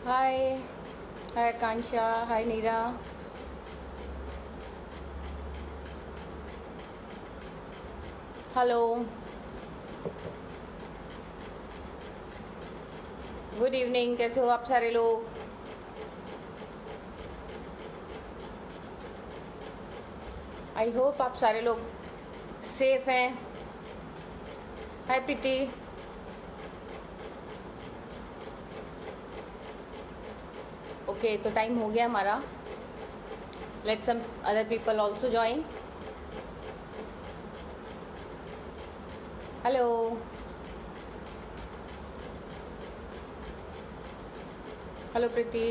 Hi, hi Kansha, hi Neera. Hello, good evening. कैसे हो आप सारे लोग? आई होप आप सारे लोग सेफ हैं। हाय प्रीति। ओके, तो टाइम हो गया हमारा। Let some other people also join. Hello, hello Preeti.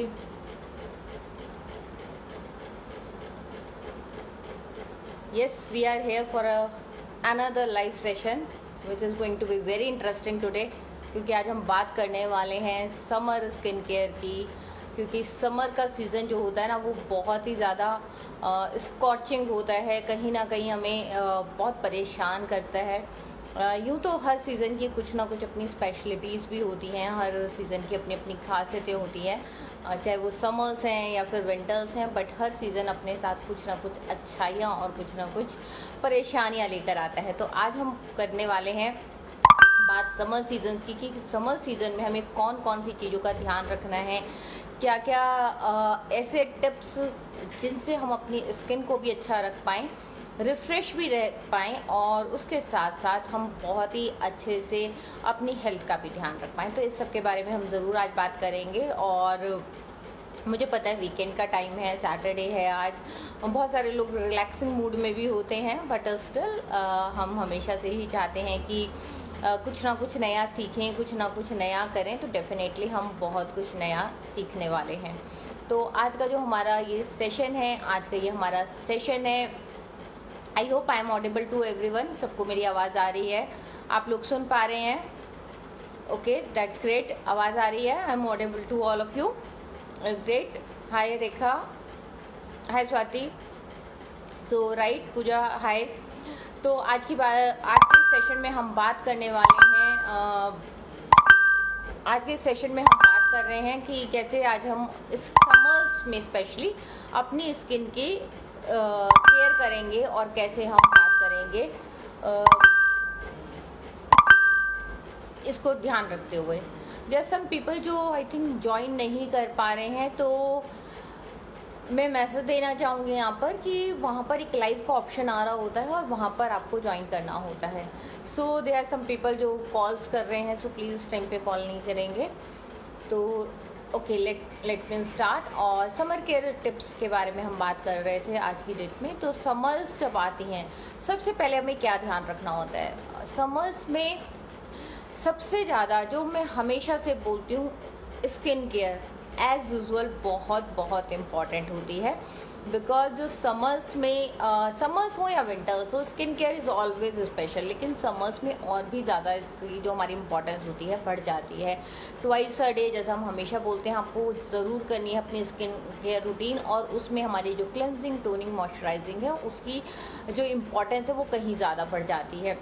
Yes, we are here for another live session which is going to be very interesting today, क्योंकि आज हम बात करने वाले हैं समर स्किन केयर की। क्योंकि समर का सीज़न जो होता है ना, वो बहुत ही ज़्यादा स्कॉचिंग होता है, कहीं ना कहीं हमें बहुत परेशान करता है। यूँ तो हर सीज़न की कुछ ना कुछ अपनी स्पेशलिटीज़ भी होती हैं, हर सीज़न की अपनी अपनी खासियतें होती हैं, चाहे वो समर्स हैं या फिर विंटर्स हैं। बट हर सीज़न अपने साथ कुछ ना कुछ अच्छाइयाँ और कुछ ना कुछ परेशानियाँ लेकर आता है। तो आज हम करने वाले हैं बात समर सीज़न की, कि समर सीज़न में हमें कौन कौन सी चीज़ों का ध्यान रखना है, क्या क्या ऐसे टिप्स जिनसे हम अपनी स्किन को भी अच्छा रख पाएँ, रिफ़्रेश भी रह पाएँ, और उसके साथ साथ हम बहुत ही अच्छे से अपनी हेल्थ का भी ध्यान रख पाएँ। तो इस सब के बारे में हम ज़रूर आज बात करेंगे। और मुझे पता है वीकेंड का टाइम है, सैटरडे है आज, बहुत सारे लोग रिलैक्सिंग मूड में भी होते हैं, बट स्टिल हम हमेशा से ही चाहते हैं कि कुछ ना कुछ नया सीखें, कुछ ना कुछ नया करें। तो डेफिनेटली हम बहुत कुछ नया सीखने वाले हैं। तो आज का जो हमारा ये सेशन है, आज का ये हमारा सेशन है, I hope I am audible to everyone. सबको मेरी आवाज़ आ रही है? आप लोग सुन पा रहे हैं? Okay, that's great. आवाज़ आ रही है? I am audible to all of you. Great. Hi Rekha, hi Swati, so right. Pooja, hi. तो आज के सेशन में हम बात करने वाले हैं, आज के सेशन में हम बात कर रहे हैं कि कैसे आज हम इस समर्स में स्पेशली अपनी स्किन की केयर करेंगे, और कैसे हम बात करेंगे इसको ध्यान रखते हुए। जैसे सम पीपल जो आई थिंक ज्वाइन नहीं कर पा रहे हैं, तो मैं मैसेज देना चाहूँगी यहाँ पर कि वहाँ पर एक लाइव का ऑप्शन आ रहा होता है और वहाँ पर आपको ज्वाइन करना होता है। सो दे आर सम पीपल जो कॉल्स कर रहे हैं, सो प्लीज़ इस टाइम पे कॉल नहीं करेंगे। तो ओके, लेट मी स्टार्ट। और समर केयर टिप्स के बारे में हम बात कर रहे थे आज की डेट में। तो समर्स जब आती हैं, सबसे पहले हमें क्या ध्यान रखना होता है? समर्स में सबसे ज़्यादा जो मैं हमेशा से बोलती हूँ, स्किन केयर एज यूजुअल बहुत बहुत इम्पॉर्टेंट होती है। बिकॉज जो समर्स में समर्स हो या विंटर्स हो, skin care is always special. लेकिन समर्स में और भी ज़्यादा इसकी जो हमारी इम्पोर्टेंस होती है बढ़ जाती है। ट्वाइस अ डे, जैसा हम हमेशा बोलते हैं, आपको ज़रूर करनी है अपनी स्किन केयर रूटीन, और उसमें हमारी जो क्लेंजिंग, टोनिंग, मॉइस्चराइजिंग है, उसकी जो इम्पोर्टेंस है वो कहीं ज़्यादा बढ़ जाती है।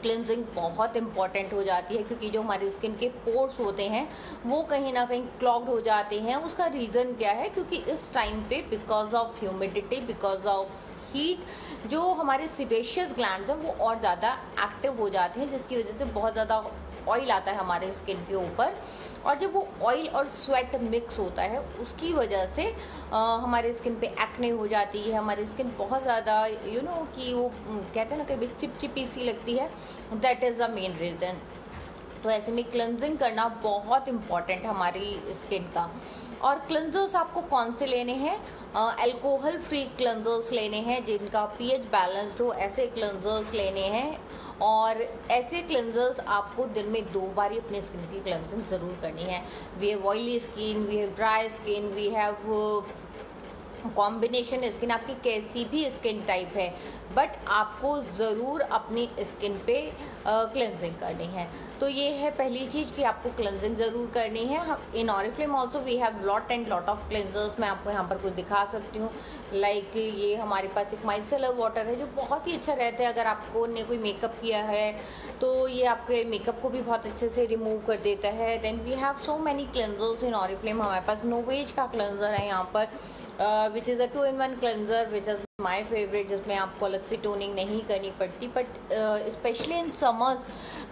क्लिनजिंग बहुत इंपॉर्टेंट हो जाती है, क्योंकि जो हमारी स्किन के पोर्स होते हैं वो कहीं ना कहीं क्लॉग्ड हो जाते हैं। उसका रीज़न क्या है? क्योंकि इस टाइम पे because of humidity, because of heat, जो हमारे सिबेशियस ग्लैंड्स हैं वो और ज़्यादा एक्टिव हो जाते हैं, जिसकी वजह से बहुत ज़्यादा ऑयल आता है हमारे स्किन के ऊपर। और जब वो ऑयल और स्वेट मिक्स होता है, उसकी वजह से हमारे स्किन पे एक्ने हो जाती है, हमारी स्किन बहुत ज़्यादा कि वो कहते हैं ना, कभी चिपचिपी सी लगती है। That is the main reason. तो ऐसे में क्लेंजिंग करना बहुत इम्पॉर्टेंट है हमारी स्किन का। और क्लेंजर्स आपको कौन से लेने हैं? अल्कोहल फ्री क्लेंजर्स लेने हैं, जिनका पीएच बैलेंस्ड हो, ऐसे क्लेंजर्स लेने हैं। और ऐसे क्लेंजर्स आपको दिन में 2 बार ही अपनी स्किन की क्लेंजिंग ज़रूर करनी है। We have oily skin, we have dry skin, we have combination skin आपकी कैसी भी स्किन टाइप है, बट आपको ज़रूर अपनी स्किन पे क्लेंजिंग करनी है। तो ये है पहली चीज़ कि आपको क्लेंजिंग ज़रूर करनी है। हम in Oriflame also we have lot and lot of cleansers. मैं आपको यहाँ पर कुछ दिखा सकती हूँ। लाइक ये हमारे पास एक माइसेलर वाटर है जो बहुत ही अच्छा रहता है। अगर आपको ने कोई मेकअप किया है तो ये आपके मेकअप को भी बहुत अच्छे से रिमूव कर देता है। Then we have so many cleansers in Oriflame. हमारे पास नोवेज का क्लेंजर है यहाँ पर, which is a 2-in-1 cleanser which is my favourite, जिसमें आपको अलग से टोनिंग नहीं करनी पड़ती। But specially in summers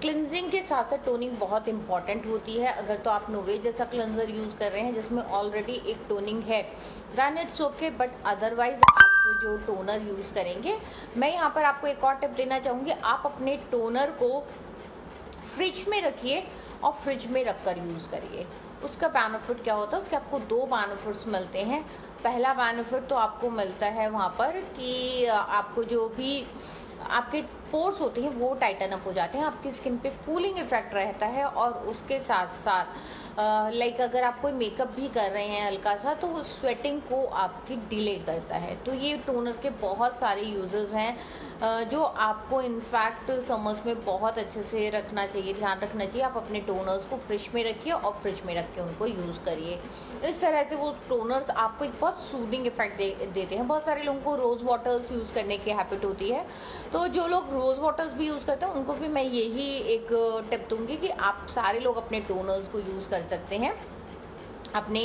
cleansing के साथ साथ टोनिंग बहुत इंपॉर्टेंट होती है। अगर तो आप नोवेज जैसा क्लेंजर यूज़ कर रहे हैं जिसमें ऑलरेडी एक टोनिंग है, then it's okay. But otherwise आप जो टोनर यूज़ करेंगे, मैं यहाँ पर आपको एक और टिप देना चाहूँगी। आप अपने टोनर को फ्रिज में रखिए और फ्रिज में रखकर यूज़ करिए। उसका बेनिफिट क्या होता है? उसके आपको 2 बेनिफिट्स मिलते हैं। पहला बेनिफिट तो आपको मिलता है वहाँ पर कि आपको जो भी आपके पोर्स होते हैं वो टाइटन अप हो जाते हैं, आपकी स्किन पे कूलिंग इफेक्ट रहता है। और उसके साथ साथ लाइक अगर आप कोई मेकअप भी कर रहे हैं हल्का सा, तो वो स्वेटिंग को आपकी डिले करता है। तो ये टोनर के बहुत सारे यूजेस हैं जो आपको इनफैक्ट समर्स में बहुत अच्छे से रखना चाहिए, ध्यान रखना चाहिए। आप अपने टोनर्स को फ्रिज में रखिए और फ्रिज में रख के उनको यूज़ करिए। इस तरह से वो टोनर्स आपको एक बहुत सूदिंग इफेक्ट देते हैं। बहुत सारे लोगों को रोज़ वाटर्स यूज़ करने की हैबिट होती है, तो जो लोग रोज़ वाटर्स भी यूज़ करते हैं उनको भी मैं यही एक टिप दूंगी कि आप सारे लोग अपने टोनर्स को यूज़ कर सकते हैं अपने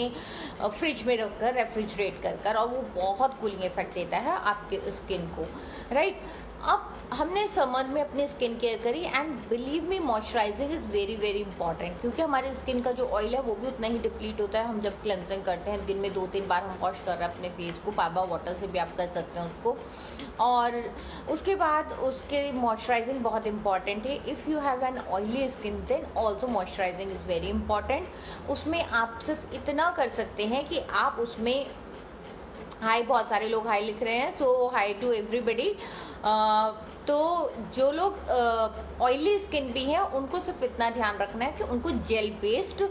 फ्रिज में रखकर, रेफ्रिजरेट कर, और वो बहुत कूलिंग इफेक्ट देता है आपके स्किन को, राइट। अब हमने समर में अपनी स्किन केयर करी, and believe me moisturising is very very important, क्योंकि हमारे स्किन का जो ऑयल है वो भी उतना ही डिप्लीट होता है। हम जब क्लेंजिंग करते हैं दिन में 2-3 बार हम वॉश कर रहे हैं अपने फेस को, पाबा वाटर से भी आप कर सकते हैं उसको। और उसके बाद उसके मॉइस्चराइजिंग बहुत इंपॉर्टेंट है। If you have an oily skin then also moisturising is very important. उसमें आप सिर्फ इतना कर सकते हैं कि आप उसमें हाई, बहुत सारे लोग हाई लिख रहे हैं, सो हाई टू एवरीबडी। तो जो लोग ऑयली स्किन भी हैं उनको सिर्फ इतना ध्यान रखना है कि उनको जेल बेस्ड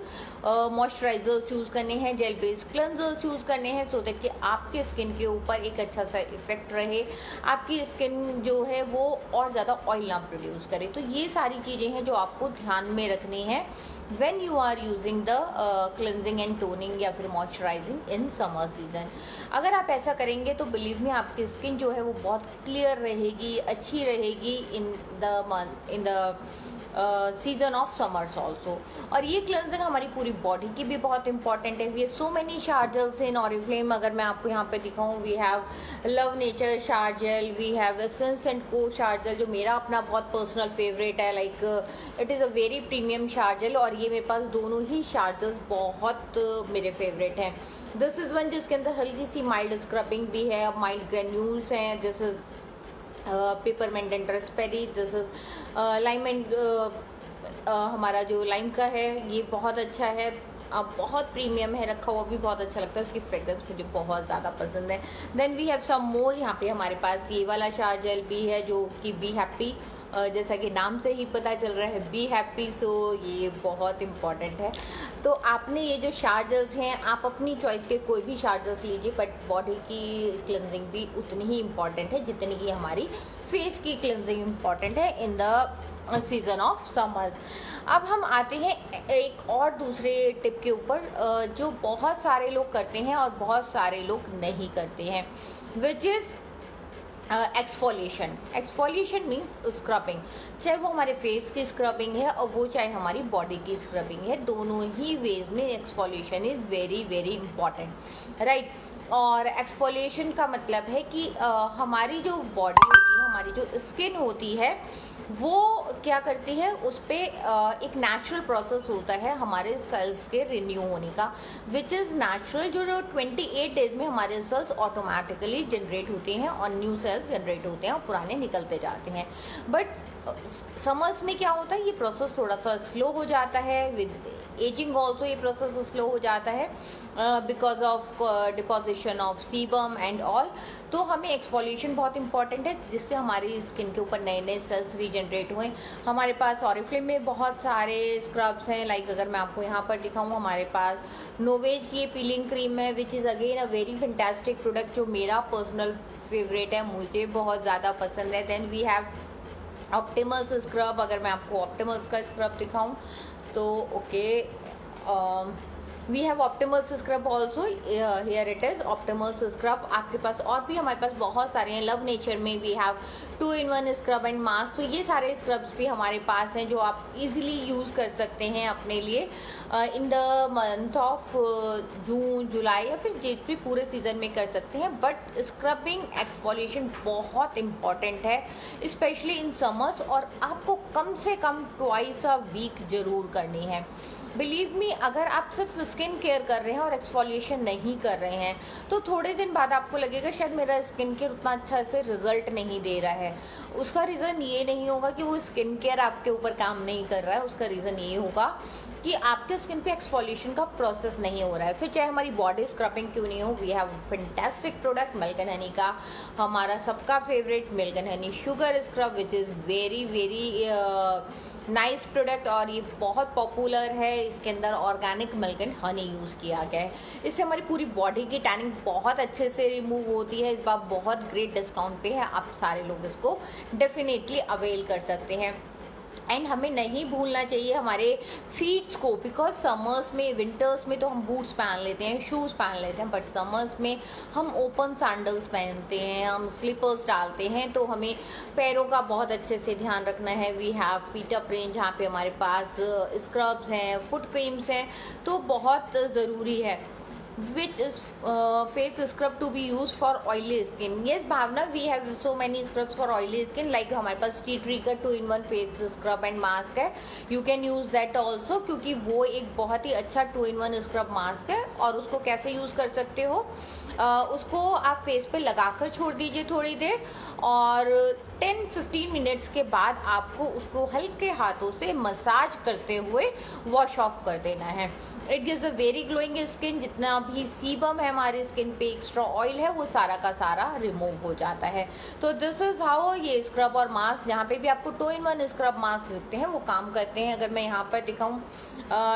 मॉइस्चराइजर्स यूज़ करने हैं, जेल बेस्ड क्लेंजर्स यूज़ करने हैं, सो दैट कि आपके स्किन के ऊपर एक अच्छा सा इफेक्ट रहे, आपकी स्किन जो है वो और ज़्यादा ऑयल ना प्रोड्यूस करे। तो ये सारी चीज़ें हैं जो आपको ध्यान में रखनी है when you are using the cleansing and toning या फिर moisturizing in summer season। अगर आप ऐसा करेंगे तो बिलीव मी आपकी स्किन जो है वो बहुत क्लियर रहेगी, अच्छी रहेगी in the season of summers also. और ये क्लेंजिंग हमारी पूरी बॉडी की भी बहुत इंपॉर्टेंट है। We have so many shower gels in Oriflame. अगर मैं आपको यहाँ पे दिखाऊँ, we have Love Nature shower gel, we have essence and co shower gel जो मेरा अपना बहुत पर्सनल फेवरेट है। Like it is a very premium shower gel, और ये मेरे पास दोनों ही शावर जेल्स बहुत मेरे फेवरेट हैं। दिस इज़ वन जिसके अंदर हल्की सी माइल्ड स्क्रबिंग भी है, माइल्ड ग्रेन्यूल्स हैं। This is peppermint and Raspberry, this is lime and हमारा जो लाइम का है ये बहुत अच्छा है, बहुत प्रीमियम है, रखा हुआ भी बहुत अच्छा लगता है। इसकी फ्रेग्रेंस मुझे बहुत ज़्यादा पसंद है। देन वी हैव सम मोर। यहाँ पे हमारे पास ये वाला शावर जेल भी है जो कि बी हैप्पी, जैसा कि नाम से ही पता चल रहा है बी हैप्पी, सो ये बहुत इम्पॉर्टेंट है। तो आपने ये जो शावर जेल्स हैं आप अपनी चॉइस के कोई भी शावर जेल्स लीजिए, बट बॉडी की क्लेंजिंग भी उतनी ही इम्पॉर्टेंट है जितनी कि हमारी फेस की क्लेंजिंग इम्पॉर्टेंट है in the season of summers. अब हम आते हैं एक और दूसरे टिप के ऊपर जो बहुत सारे लोग करते हैं और बहुत सारे लोग नहीं करते हैं, which is exfoliation. Exfoliation means scrubbing, चाहे वो हमारे फेस की स्क्रबिंग है और वो चाहे हमारी बॉडी की स्क्रबिंग है, दोनों ही वेज में exfoliation is very very important, right. और एक्सफोलिएशन का मतलब है कि हमारी जो बॉडी होती है, हमारी जो स्किन होती है, वो क्या करती है, उस पर एक नेचुरल प्रोसेस होता है हमारे सेल्स के रिन्यू होने का, विच इज़ नेचुरल। जो 28 डेज में हमारे सेल्स ऑटोमेटिकली जनरेट होते हैं और न्यू सेल्स जनरेट होते हैं और पुराने निकलते जाते हैं। बट समर्स में क्या होता है, ये प्रोसेस थोड़ा सा स्लो हो जाता है। विद एजिंग ऑल्सो ये प्रोसेस स्लो हो जाता है because of deposition of sebum and all. तो हमें एक्सफोलिएशन बहुत इंपॉर्टेंट है जिससे हमारी स्किन के ऊपर नए नए सेल्स रीजनरेट हुए। हमारे पास ऑरिफ्लेम में बहुत सारे स्क्रब्स हैं, लाइक अगर मैं आपको यहाँ पर दिखाऊँ, हमारे पास नोवेज की ये पीलिंग क्रीम है which is again a very fantastic product जो मेरा पर्सनल फेवरेट है, मुझे बहुत ज़्यादा पसंद है। Then we have Optimals scrub. अगर मैं आपको ऑप्टिमल्स का स्क्रब दिखाऊं तो okay, we have Optimals scrub also, here it is Optimals scrub. आपके पास और भी हमारे पास बहुत सारे हैं। लव नेचर में we have 2-in-1 scrub and mask. तो ये सारे स्क्रब्स भी हमारे पास हैं जो आप इजीली यूज कर सकते हैं अपने लिए in the month of June July या फिर जिस भी पूरे सीजन में कर सकते हैं। बट स्क्रबिंग एक्सफोलिएशन बहुत इंपॉर्टेंट है स्पेशली इन समर्स, और आपको कम से कम ट्वाइस अ वीक जरूर करनी है। बिलीव मी, अगर आप सिर्फ स्किन केयर कर रहे हैं और एक्सफोलिएशन नहीं कर रहे हैं तो थोड़े दिन बाद आपको लगेगा शायद मेरा स्किन केयर उतना अच्छा से रिजल्ट नहीं दे रहा है। उसका रीज़न ये नहीं होगा कि वो स्किन केयर आपके ऊपर काम नहीं कर रहा है, उसका रीज़न ये होगा कि आपके स्किन पे एक्सफोलिएशन का प्रोसेस नहीं हो रहा है। फिर चाहे हमारी बॉडी स्क्रबिंग क्यों नहीं हो, we have fantastic product milk and honey का, हमारा सबका favourite milk and honey sugar scrub which is very very nice product, और ये बहुत पॉपुलर है। इसके अंदर organic milk and honey use किया गया है। इससे हमारी पूरी बॉडी की टैनिंग बहुत अच्छे से रिमूव होती है। इस बार बहुत ग्रेट डिस्काउंट पे है, आप सारे लोग इसको डेफिनेटली अवेल कर सकते हैं। एंड हमें नहीं भूलना चाहिए हमारे फीट्स को, बिकॉज समर्स में, विंटर्स में तो हम बूट्स पहन लेते हैं, शूज़ पहन लेते हैं, बट समर्स में हम ओपन सैंडल्स पहनते हैं, हम स्लीपर्स डालते हैं। तो हमें पैरों का बहुत अच्छे से ध्यान रखना है। We have feet up range जहाँ पे हमारे पास स्क्रब्स हैं, फुट क्रीम्स हैं, तो बहुत ज़रूरी है। which is face scrub to be used for oily skin. Yes Bhavna, we have so many scrubs for oily skin, like हमारे पास tea trigger 2-in-1 face scrub and mask है, you can use that also, क्योंकि वो एक बहुत ही अच्छा 2-in-1 scrub mask है। और उसको कैसे यूज कर सकते हो, उसको आप फेस पे लगाकर छोड़ दीजिए थोड़ी देर, और 10-15 मिनट्स के बाद आपको उसको हल्के हाथों से मसाज करते हुए वॉश ऑफ कर देना है। It gives a very glowing skin. जितना भी सीबम है हमारी स्किन पे, एक्स्ट्रा ऑयल है, वो सारा का सारा रिमूव हो जाता है। तो दिस इज हाउ ये स्क्रब और मास्क, जहाँ पे भी आपको 2-in-1 स्क्रब मास्क दिखते हैं, वो काम करते हैं। अगर मैं यहाँ पर दिखाऊँ,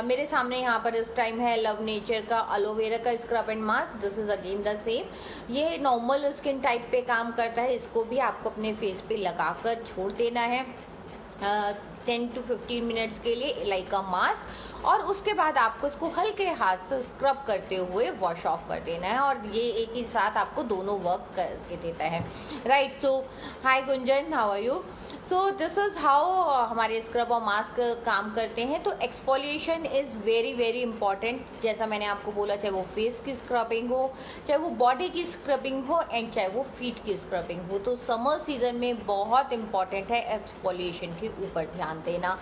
मेरे सामने यहाँ पर इस टाइम है लव नेचर का एलोवेरा का scrub and mask. This is again the same, ये नॉर्मल स्किन टाइप पे काम करता है। इसको भी आपको अपने फेस पे लगाकर छोड़ देना है 10-15 मिनट्स के लिए लाइक अ मास्क, और उसके बाद आपको इसको हल्के हाथ से स्क्रब करते हुए वॉश ऑफ कर देना है। और ये एक ही साथ आपको दोनों वर्क करके देता है, right. So hi Gunjan, how are you. So this is how हमारे स्क्रब और मास्क काम करते हैं। तो exfoliation is very very important, जैसा मैंने आपको बोला, चाहे वो फेस की स्क्रबिंग हो, चाहे वो बॉडी की स्क्रबिंग हो, एंड चाहे वो फीट की स्क्रबिंग हो। तो समर सीजन में बहुत इंपॉर्टेंट है एक्सफोलिएशन के ऊपर ध्यान देना।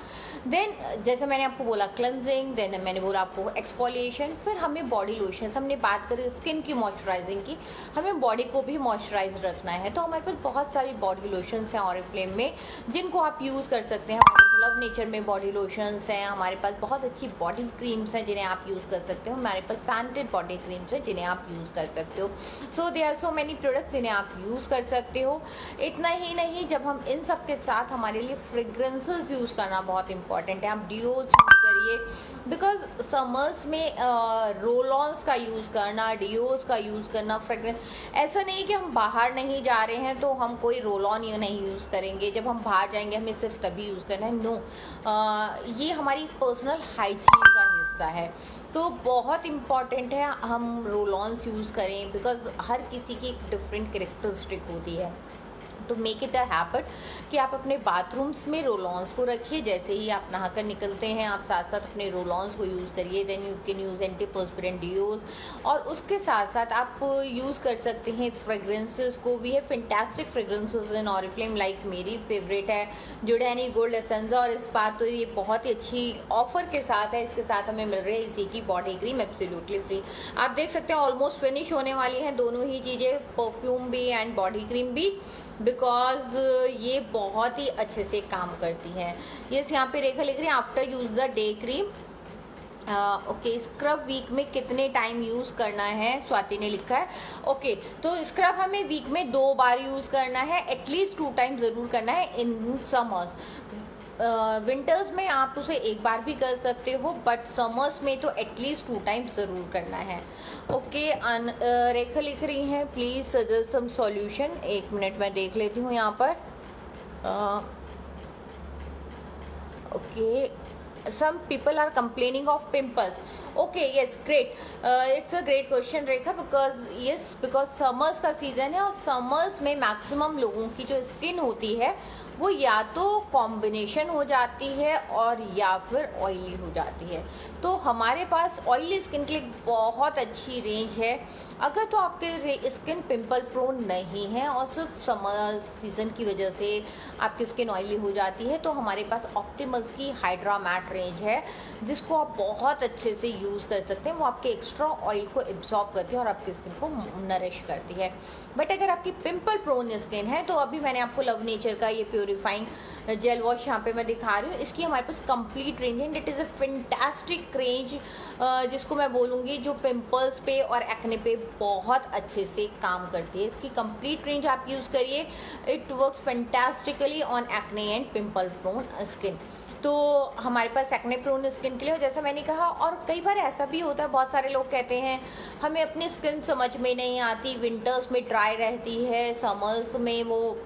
देन जैसे मैंने आपको बोला क्लेंजिंग, देन मैंने बोला आपको एक्सफोलिएशन, फिर हमें बॉडी लोशन, हमने बात करी स्किन की मॉइस्चराइजिंग की, हमें बॉडी को भी मॉइस्चराइज रखना है। तो हमारे पास बहुत सारी बॉडी लोशंस हैं ऑरिफ्लेम में जिनको आप यूज़ कर सकते हैं। हमारे लव नेचर में बॉडी लोशंस हैं, हमारे पास बहुत अच्छी बॉडी क्रीम्स हैं जिन्हें आप यूज़ कर सकते हो, हमारे पास सैंटेड बॉडी क्रीम्स हैं जिन्हें आप यूज़ कर सकते हो। So there are so many products जिन्हें आप यूज़ कर सकते हो। इतना ही नहीं, जब हम इन सब के साथ हमारे लिए फ्रेग्रेंसेस यूज़ करना बहुत इंपॉर्टेंट है। आप डिओज यूज़ करिए, बिकॉज समर्स में रोल-ऑन्स का यूज़ करना, डिओज का यूज़ करना, फ्रेग्रेंस, ऐसा नहीं कि हम बाहर नहीं जा रहे हैं तो हम कोई रोल-ऑन नहीं यूज़ करेंगे, जब हम बाहर जाएंगे हमें सिर्फ तभी यूज़ करना है। नो, ये हमारी पर्सनल हाइजीन का हिस्सा है। तो बहुत इम्पॉर्टेंट है हम रोल-ऑन्स यूज़ करें, बिकॉज हर किसी की एक डिफरेंट कैरेक्टरिस्टिक होती है। तो मेक इट अ हैबिट कि आप अपने बाथरूम्स में रोल-ऑन्स को रखिए। जैसे ही आप नहाकर निकलते हैं, आप साथ साथ अपने रोल-ऑन्स को यूज़ करिए। Then you can use antiperspirant deos, और उसके साथ साथ आप यूज़ कर सकते हैं फ्रेग्रेंसेस को भी है। फैंटास्टिक फ्रेग्रेंसेस इन ऑरिफ्लेम, लाइक मेरी फेवरेट है जुडैनी गोल्ड एसेंजा, और इस बार तो ये बहुत ही अच्छी ऑफर के साथ है। इसके साथ हमें मिल रही है इसी की बॉडी क्रीम एब्सोल्युटली फ्री। आप देख सकते हैं ऑलमोस्ट फिनिश होने वाली हैं दोनों ही चीज़ें, परफ्यूम भी एंड बॉडी क्रीम भी, बिकॉज ये बहुत ही अच्छे से काम करती हैं। ये यहाँ पे रेखा लिख रही है after use the day cream, okay, scrub week में कितने टाइम यूज़ करना है, स्वाति ने लिखा है। ओके, तो स्क्रब हमें वीक में 2 बार यूज़ करना है, एटलीस्ट 2 टाइम ज़रूर करना है इन समर्स। विंटर्स में आप उसे 1 बार भी कर सकते हो, बट समर्स में तो एटलीस्ट 2 टाइम ज़रूर करना है। ओके, रेखा लिख रही हैं please suggest some solution. 1 minute मैं देख लेती हूँ यहाँ पर। Okay, some people are complaining of pimples. Okay, yes, great. It's a great question, Rekha, because summers का सीजन है और summers में मैक्सिमम लोगों की जो स्किन होती है वो या तो कॉम्बिनेशन हो जाती है और या फिर ऑयली हो जाती है। तो हमारे पास ऑयली स्किन के लिए बहुत अच्छी रेंज है। अगर तो आपके स्किन पिंपल प्रोन नहीं है और सिर्फ समर सीजन की वजह से आपकी स्किन ऑयली हो जाती है, तो हमारे पास ऑप्टिमल्स की हाइड्रा मैट रेंज है जिसको आप बहुत अच्छे से यूज़ कर सकते हैं। वो आपके एक्स्ट्रा ऑयल को एब्जॉर्ब करती है और आपकी स्किन को नरिश करती है। बट अगर आपकी पिंपल प्रोन स्किन है तो अभी मैंने आपको लव नेचर का ये प्योरीफाइंग जेल वॉश यहाँ पे मैं दिखा रही हूँ। इसकी हमारे पास कंप्लीट रेंज है। It is a fantastic range जिसको मैं बोलूँगी जो पिंपल्स पे और एक्ने पे बहुत अच्छे से काम करती है। इसकी कंप्लीट रेंज आप यूज़ करिए। It works fantastically on acne and pimple prone skin. तो हमारे पास एक्ने प्रोन स्किन के लिए, जैसा मैंने कहा, और कई बार ऐसा भी होता है, बहुत सारे लोग कहते हैं हमें अपनी स्किन समझ में नहीं आती, विंटर्स में ड्राई रहती है, समर्स में वो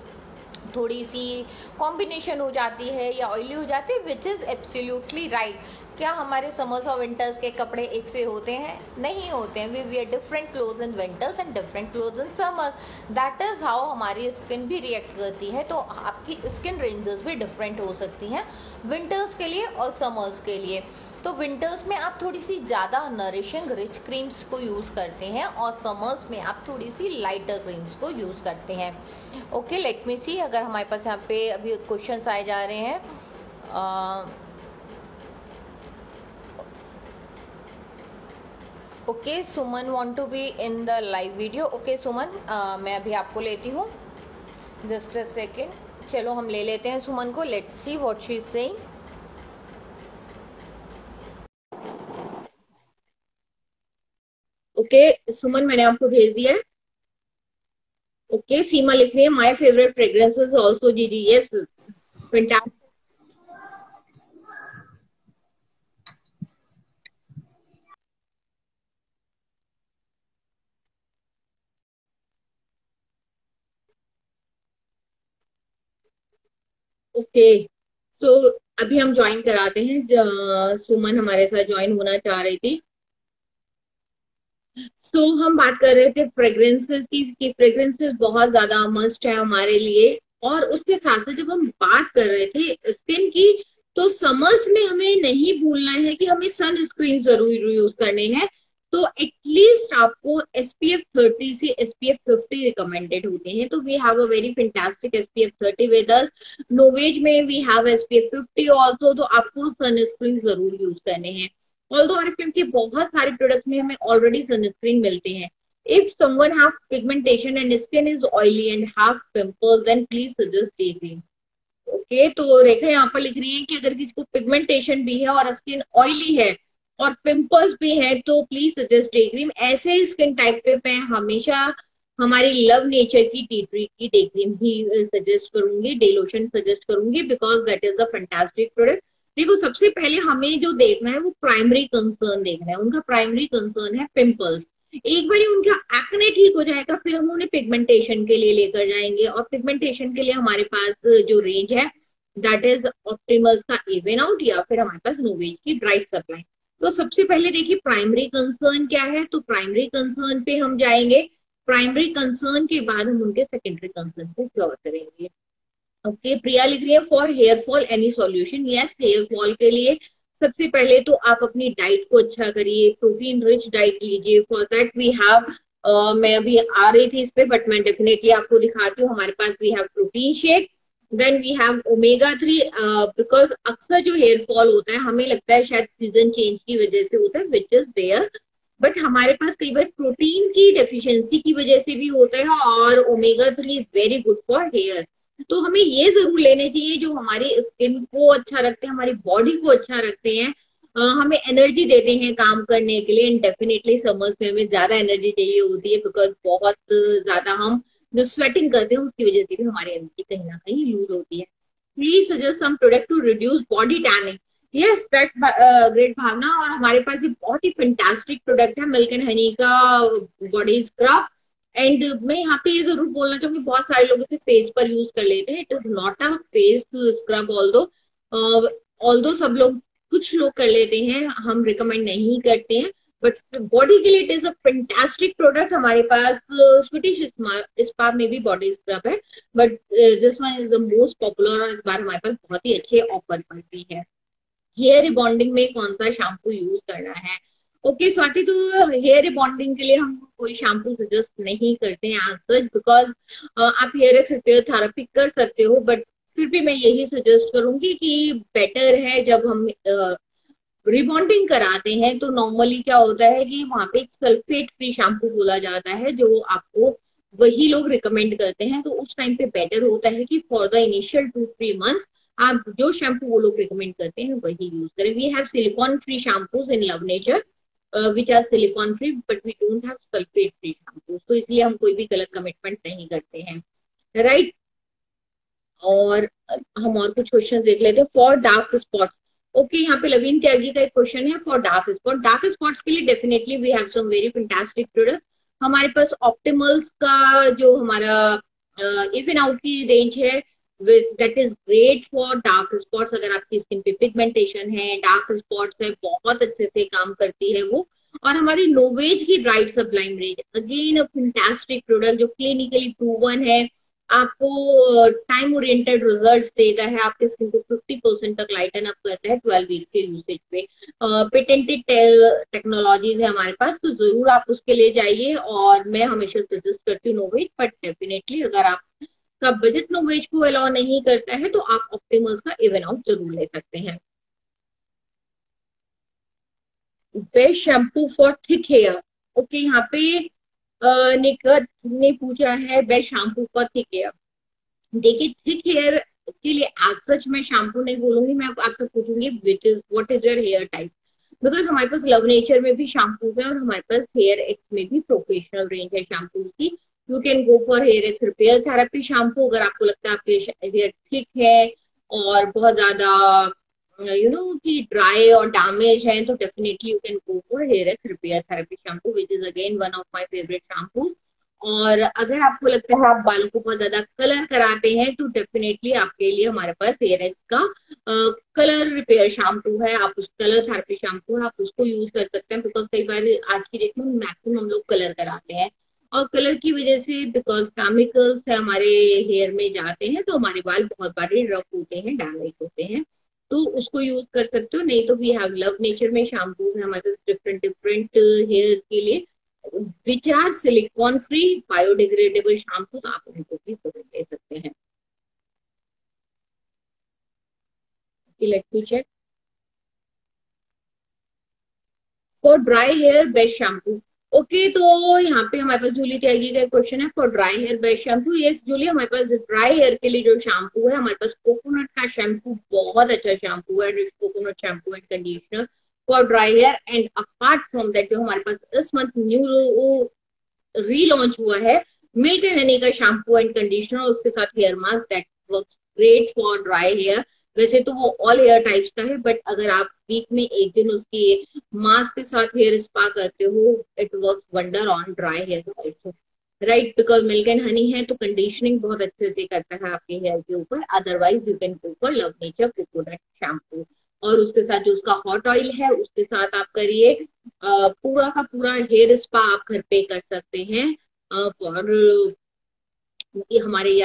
थोड़ी सी कॉम्बिनेशन हो जाती है या ऑयली हो जाती है, विच इज़ एब्सोल्युटली राइट। क्या हमारे समर्स और विंटर्स के कपड़े एक से होते हैं? नहीं होते हैं। We wear different clothes in winters and different clothes in summers. That is how हमारी स्किन भी रिएक्ट करती है। तो आपकी स्किन रेंजेस भी डिफरेंट हो सकती हैं विंटर्स के लिए और समर्स के लिए। तो विंटर्स में आप थोड़ी सी ज़्यादा नरिशिंग रिच क्रीम्स को यूज़ करते हैं और समर्स में आप थोड़ी सी लाइटर क्रीम्स को यूज़ करते हैं। ओके, लेट मी सी अगर हमारे पास यहाँ पे अभी क्वेश्चंस आए जा रहे हैं। Okay, Suman want to be in the live video. Okay Suman, मैं अभी आपको लेती हूँ, जस्ट अ सेकेंड। चलो हम ले लेते हैं सुमन को। Let's see what she is saying. Okay Suman, मैंने आपको भेज दिया है। ओके, सीमा लिख रही है माय फेवरेट फ्रेग्रेंसेस आल्सो दीदी। Yes, fantastic. ओके, तो अभी हम ज्वाइन कराते हैं। सुमन हमारे साथ ज्वाइन होना चाह रही थी। तो हम बात कर रहे थे फ्रेग्रेंसेस की फ्रेग्रेंसेस बहुत ज्यादा मस्ट है हमारे लिए। और उसके साथ साथ जब हम बात कर रहे थे स्किन की, तो समर्स में हमें नहीं भूलना है कि हमें सन स्क्रीन जरूर यूज करने हैं। तो एटलीस्ट आपको SPF 30 से SPF 50 रिकमेंडेड होते हैं। तो we have a very fantastic SPF 30 with us. Novage में वी हैव SPF 50 ऑल्सो। तो आपको सन स्क्रीन जरूर यूज करने हैं। ऑल्दो ऑरिफ्लेम के बहुत सारे प्रोडक्ट्स में हमें ऑलरेडी सनस्क्रीन मिलते हैं। If someone have pigmentation and skin is oily and have pimples, then please suggest day cream. Okay, तो रेखा यहाँ पर लिख रही है कि अगर किसी को पिगमेंटेशन भी है और स्किन ऑयली है और पिंपल्स भी है तो प्लीज सजेस्ट डे क्रीम। ऐसे स्किन टाइप पे मैं हमेशा हमारी लव नेचर की टी ट्री की डे क्रीम भी सजेस्ट करूंगी, डे लोशन सजेस्ट करूंगी, because that is the fantastic product. देखो, सबसे पहले हमें जो देखना है वो प्राइमरी कंसर्न देखना है। उनका प्राइमरी कंसर्न है पिंपल्स। एक बार उनका एक्ने ठीक हो जाएगा फिर हम उन्हें पिगमेंटेशन के लिए लेकर जाएंगे। और पिगमेंटेशन के लिए हमारे पास जो रेंज है दैट इज ऑप्टिमल्स का इवन आउट या फिर हमारे पास नोवेज की ब्राइट सप्लाई। तो सबसे पहले देखिए प्राइमरी कंसर्न क्या है। तो प्राइमरी कंसर्न पे हम जाएंगे। प्राइमरी कंसर्न के बाद हम उनके सेकेंडरी कंसर्न को कवर करेंगे। ओके, प्रिया लिख रही है for hair fall any solution. Yes, hair fall के लिए सबसे पहले तो आप अपनी डाइट को अच्छा करिए, प्रोटीन रिच डाइट लीजिए। फॉर दैट वी हैव, मैं अभी आ रही थी इस पे बट मैं डेफिनेटली आपको दिखाती हूँ। हमारे पास we have protein shake, then we have omega 3। Because अक्सर जो हेयर फॉल होता है हमें लगता है शायद सीजन चेंज की वजह से होता है, विच इज देयर, बट हमारे पास कई बार प्रोटीन की डेफिशिएंसी की वजह से भी होता है। और omega 3 is very good for hair. तो हमें ये जरूर लेने चाहिए जो हमारी स्किन को अच्छा रखते हैं, हमारी बॉडी को अच्छा रखते हैं। हमें एनर्जी देते हैं काम करने के लिए। एंड डेफिनेटली समर्स में हमें ज्यादा एनर्जी चाहिए होती है, बिकॉज बहुत ज्यादा हम जो स्वेटिंग करते हैं उसकी वजह से भी हमारी एनर्जी कहीं ना कहीं लूज होती है। Please suggest some product to reduce body tanning. Yes that great Bhavna. और हमारे पास ये बहुत ही फैंटास्टिक प्रोडक्ट है मिल्क एंड हनी का बॉडी स्क्रब। एंड मैं यहाँ पे ये जरूर बोलना चाहूंगी, बहुत सारे लोग इसे फेस पर यूज कर लेते हैं। It is not a face scrub, although सब लोग, कुछ लोग कर लेते हैं, हम रिकमेंड नहीं करते हैं। बट बॉडी के लिए it is a fantastic product. हमारे पास स्वीटिश स्पा में भी बॉडी स्क्रब है, but this one is the most popular और इस बार हमारे पास बहुत ही अच्छे ऑफर पर भी है। हेयर रिबॉन्डिंग में कौन सा शैम्पू यूज करना है? ओके स्वाति, तो हेयर रिबॉन्डिंग के लिए हम कोई शैम्पू सजेस्ट नहीं करते हैं आज तक, बिकॉज आप हेयर एक्सटेंशन थेरेपी कर सकते हो, बट फिर भी मैं यही सजेस्ट करूंगी कि बेटर है जब हम रिबॉन्डिंग कराते हैं तो नॉर्मली क्या होता है कि वहां पे एक सल्फेट फ्री शैम्पू बोला जाता है जो आपको वही लोग रिकमेंड करते हैं। तो उस टाइम पे बेटर होता है कि फॉर द इनिशियल 2-3 मंथ्स आप जो शैम्पू वो लोग रिकमेंड करते हैं वही यूज करें। We have silicone free shampoos in Love Nature which are silicone free, but we don't have sulphate free shampoos, तो इसलिए हम कोई भी गलत कमिटमेंट नहीं करते हैं, राइट। और हम और कुछ क्वेश्चन देख लेते हैं। फॉर डार्क स्पॉट्स, ओके यहाँ पे लवीन त्यागी का एक क्वेश्चन है। For dark spot, dark spots के लिए definitely we have some very fantastic product. हमारे पास ऑप्टिमल्स का जो हमारा इवन आउट की रेंज है, that is great for dark spots. अगर आपकी स्किन पे पिगमेंटेशन है, डार्क स्पॉट्स है, बहुत अच्छे से काम करती है वो। और हमारी नोवेज की bright sublime range, again a fantastic product जो क्लिनिकली प्रूवन है, आपको टाइम ओरिएंटेड रिजल्ट देता है, आपके स्किन को 50% तक लाइटन अप करता है 12 वीक के यूसेज पे। पेटेंटेड टेक्नोलॉजीज है हमारे पास, तो जरूर आप उसके लिए जाइए। और मैं हमेशा सजेस्ट करती हूँ नोवेज, बट डेफिनेटली अगर आपका बजट नोवेज को अलाउ नहीं करता है तो आप ऑप्टिमल्स का इवन आउट जरूर ले सकते हैं। Best shampoo for thick hair, okay यहाँ पे निकट ने पूछा है best shampoo for thick hair. देखिए थिक हेयर के लिए आज सच मैं शैम्पू नहीं बोलूंगी, मैं आपसे पूछूंगी which is what is your hair type. Because हमारे पास लव नेचर में भी शैम्पूज है और हमारे पास हेयर एक्स में भी प्रोफेशनल रेंज है शैम्पूज की। You can go for hair X repair therapy shampoo अगर आपको लगता है आपके हेयर थिक है और बहुत ज्यादा कि ड्राई और डैमेज है, तो definitely you can go for hair X repair therapy shampoo which is again one of my favourite shampoo. और अगर आपको लगता है आप बालों को बहुत ज्यादा कलर कराते हैं तो डेफिनेटली आपके लिए हमारे पास हेयर एक्स का कलर रिपेयर शैम्पू है, आप उस कलर थेरेपी शैम्पू है, आप उसको यूज कर सकते हैं। बिकॉज कई बार आज की डेट में मैक्सिमम लोग कलर कराते हैं और कलर की वजह से बिकॉज केमिकल्स है हमारे हेयर में जाते हैं तो हमारे बाल बहुत बार रफ होते हैं, डैमेज होते हैं, तो उसको यूज कर सकते हो। नहीं तो वी हैव लव नेचर में शैम्पू है हमारे पास डिफरेंट डिफरेंट हेयर के लिए which are silicone free biodegradable shampoo, तो आप उनको भी जरूर ले सकते हैं। Let me check. For dry hair best shampoo, okay तो यहाँ पे हमारे पास जूली त्यागी का क्वेश्चन है। For dry hair best shampoo, yes Julie हमारे पास ड्राई हेयर के लिए जो शैम्पू है हमारे पास कोकोनट का शैम्पू बहुत अच्छा शैम्पू है, coconut shampoo and conditioner for dry hair. And apart from that जो हमारे पास इस मंथ न्यू रीलॉन्च हुआ है मिल्क एंड हनी का शैम्पू एंड कंडीशनर, उसके साथ hair mask that works great for dry hair. वैसे तो वो ऑल हेयर टाइप्स का है, बट अगर आप वीक में एक दिन उसकी मास्क के साथ हेयर स्पा करते हो it works wonder on dry hair also, right. Because milk and honey है तो कंडीशनिंग बहुत अच्छे से करता है आपके हेयर के ऊपर। Otherwise you can go for love nature coconut shampoo और उसके साथ जो उसका हॉट ऑयल है उसके साथ आप करिए पूरा का पूरा हेयर स्पा आप घर पे कर सकते हैं। फॉर हमारे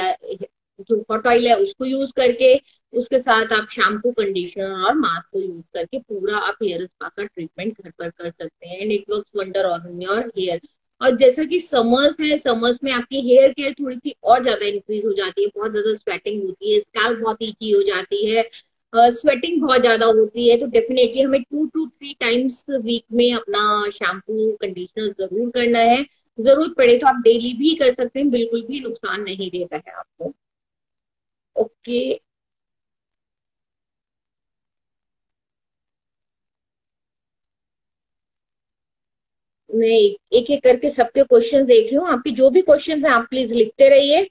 जो हॉट ऑयल है उसको यूज करके उसके साथ आप शैम्पू कंडीशनर और मास्क को यूज करके पूरा आप हेयर स्पा का ट्रीटमेंट घर पर कर सकते हैं and it works wonder on your hair. और जैसा कि समर्स है, समर्स में आपकी हेयर केयर थोड़ी सी और ज्यादा इंक्रीज हो जाती है, बहुत ज्यादा स्वेटिंग होती है, स्कैल्प बहुत ईची हो जाती है, स्वेटिंग बहुत ज्यादा होती है, तो डेफिनेटली हमें 2 to 3 टाइम्स वीक में अपना शैम्पू कंडीशनर जरूर करना है। जरूरत पड़े तो आप डेली भी कर सकते हैं, बिल्कुल भी नुकसान नहीं देता है आपको। ओके मैं एक एक करके सबके क्वेश्चन देख रही हूँ। आपके जो भी क्वेश्चन है आप प्लीज लिखते रहिए।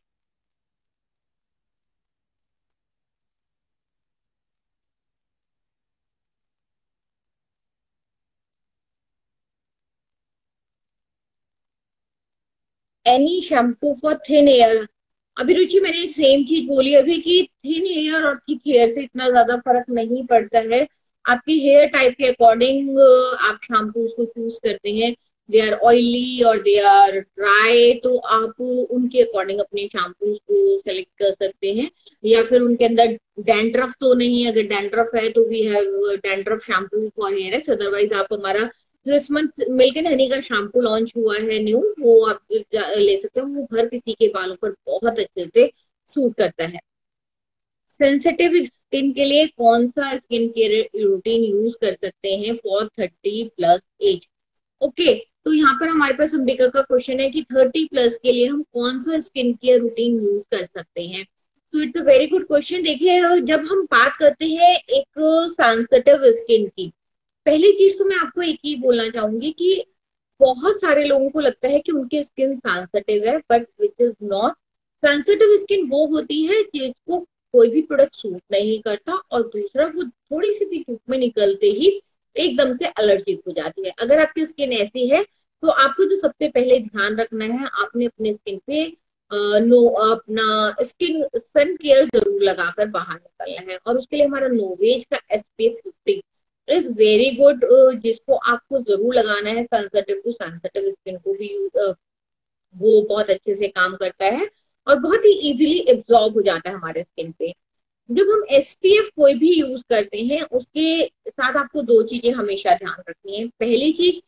Any shampoo for thin hair. अभी रुचि मैंने सेम चीज बोली अभी कि थिन हेयर और थिक हेयर से इतना ज्यादा फर्क नहीं पड़ता है। आपकी हेयर टाइप के अकॉर्डिंग आप शैम्पूज को चूज करते हैं। दे आर ऑयली और दे आर ड्राई, तो आप उनके अकॉर्डिंग अपने शैम्पूज को सेलेक्ट कर सकते हैं। या फिर उनके अंदर डैंड्रफ तो नहीं, अगर डैंड्रफ है तो we have dandruff shampoo for hair. Otherwise आप हमारा इस मंथ मिल्क एंड हनी का शैम्पू लॉन्च हुआ है न्यू, वो आप ले सकते हो। वो हर किसी के बालों पर बहुत अच्छे से सूट करता है। सेंसिटिव स्किन के लिए कौन सा स्किन केयर रूटीन यूज कर सकते हैं फॉर 30+ एज? ओके, तो यहाँ पर हमारे पास अंबिका का क्वेश्चन है कि 30+ के लिए हम कौन सा स्किन केयर रूटीन यूज कर सकते हैं। तो it's a very good question. देखिए, जब हम बात करते हैं एक सेंसिटिव स्किन की, पहली चीज तो मैं आपको एक ही बोलना चाहूंगी कि बहुत सारे लोगों को लगता है कि उनकी स्किन सेंसिटिव है, but which is not. Sensitive skin वो होती है जिसको कोई भी प्रोडक्ट सूट नहीं करता, और दूसरा वो थोड़ी सी भी धूप में निकलते ही एकदम से एलर्जिक हो जाती है। अगर आपकी स्किन ऐसी है तो आपको जो सबसे पहले ध्यान रखना है, आपने अपने स्किन पे अपना स्किन सन केयर जरूर लगाकर बाहर निकलना है। और उसके लिए हमारा नोवेज का SPF 50 इज वेरी गुड, जिसको आपको जरूर लगाना है। सेंसिटिव टू सेंसिटिव स्किन को भी वो बहुत अच्छे से काम करता है और बहुत ही इजीली एब्जॉर्ब हो जाता है हमारे स्किन पे। जब हम SPF कोई भी यूज करते हैं उसके साथ आपको दो चीजें हमेशा ध्यान रखनी है। पहली चीज,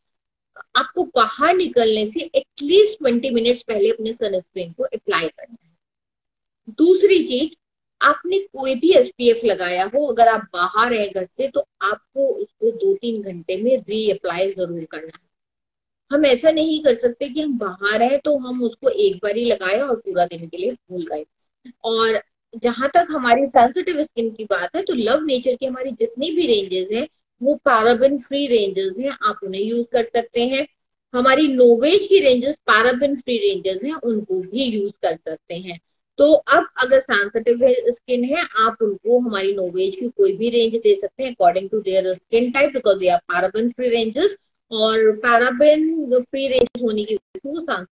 आपको बाहर निकलने से एटलीस्ट 20 मिनट्स पहले अपने सनस्क्रीन को अप्लाई करना है। दूसरी चीज, आपने कोई भी SPF लगाया हो, अगर आप बाहर है घर से, तो आपको उसको 2-3 घंटे में रीअप्लाई जरूर करना है। हम ऐसा नहीं कर सकते कि हम बाहर हैं तो हम उसको एक बार ही लगाए और पूरा दिन के लिए भूल गए। और जहां तक हमारी सेंसिटिव स्किन की बात है, तो लव नेचर की हमारी जितनी भी रेंजेस हैं वो पैराबेन फ्री रेंजेस हैं, आप उन्हें यूज कर सकते हैं। हमारी नोवेज की रेंजेस पैराबेन फ्री रेंजेस हैं, उनको भी यूज कर सकते हैं। तो अब अगर सेंसिटिव स्किन है, आप उनको हमारी नोवेज की कोई भी रेंज दे सकते हैं according to their skin type, because they are paraben free ranges. और पैराबेन फ्री रेंज होने की वजह से वो।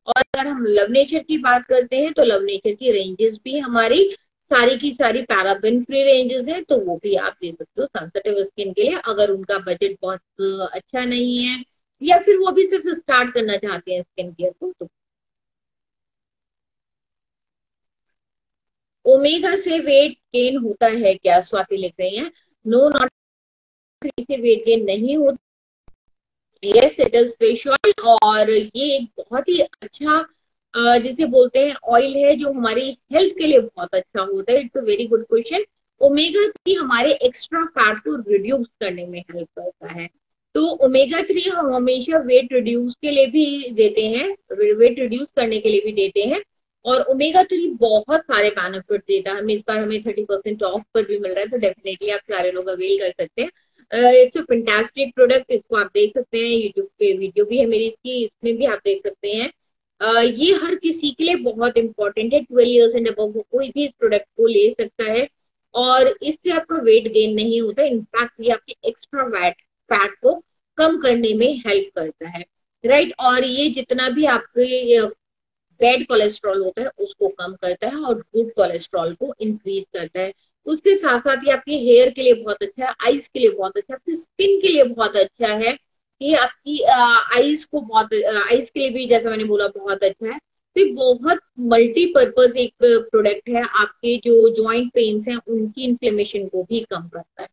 और अगर हम लव नेचर की बात करते हैं तो लव नेचर की रेंजेस भी हमारी सारी की सारी पैराबेन फ्री रेंजेस हैं, तो वो भी आप दे सकते हो सेंसिटिव स्किन के लिए, अगर उनका बजट बहुत अच्छा नहीं है या फिर वो भी सिर्फ स्टार्ट करना चाहते हैं स्किन केयर को। तो ओमेगा से वेट गेन होता है क्या, स्वाति लिख रही है। नो, नॉट से वेट गेन नहीं होता। Yes, it is fish oil, और ये एक बहुत ही अच्छा जिसे बोलते हैं ऑयल है जो हमारी हेल्थ के लिए बहुत अच्छा होता है। It's a very good question. Omega 3 हमारे एक्स्ट्रा फैट को रिड्यूस करने में हेल्प करता है। तो ओमेगा 3 हम हमेशा वेट रिड्यूस के लिए भी देते हैं, वेट रिड्यूस करने के लिए भी देते हैं। और ओमेगा 3 बहुत सारे बेनिफिट देता है हमें। इस बार हमें 30% ऑफ पर भी मिल रहा है, तो डेफिनेटली आप सारे लोग अवेल कर सकते हैं। इट्स अ फैंटास्टिक प्रोडक्ट, इसको आप देख सकते हैं। यूट्यूब पे वीडियो भी है मेरी इसकी, इसमें भी आप देख सकते हैं। ये हर किसी के लिए बहुत इंपॉर्टेंट है। 12 years एंड अबव कोई भी इस प्रोडक्ट को ले सकता है, और इससे आपका वेट गेन नहीं होता। इनफैक्ट ये आपके एक्स्ट्रा फैट को कम करने में हेल्प करता है, राइट। और ये जितना भी आपके बैड कोलेस्ट्रॉल होता है उसको कम करता है और गुड कोलेस्ट्रॉल को इंक्रीज करता है। उसके साथ साथ ये आपके हेयर के लिए बहुत अच्छा है, आईज के लिए बहुत अच्छा है, आपकी स्किन के लिए बहुत अच्छा है। ये आपकी आईज को बहुत, आईज के लिए भी जैसा मैंने बोला बहुत अच्छा है। तो ये बहुत मल्टीपर्पज एक प्रोडक्ट है। आपके जो जॉइंट पेन्स हैं उनकी इन्फ्लेमेशन को भी कम करता है।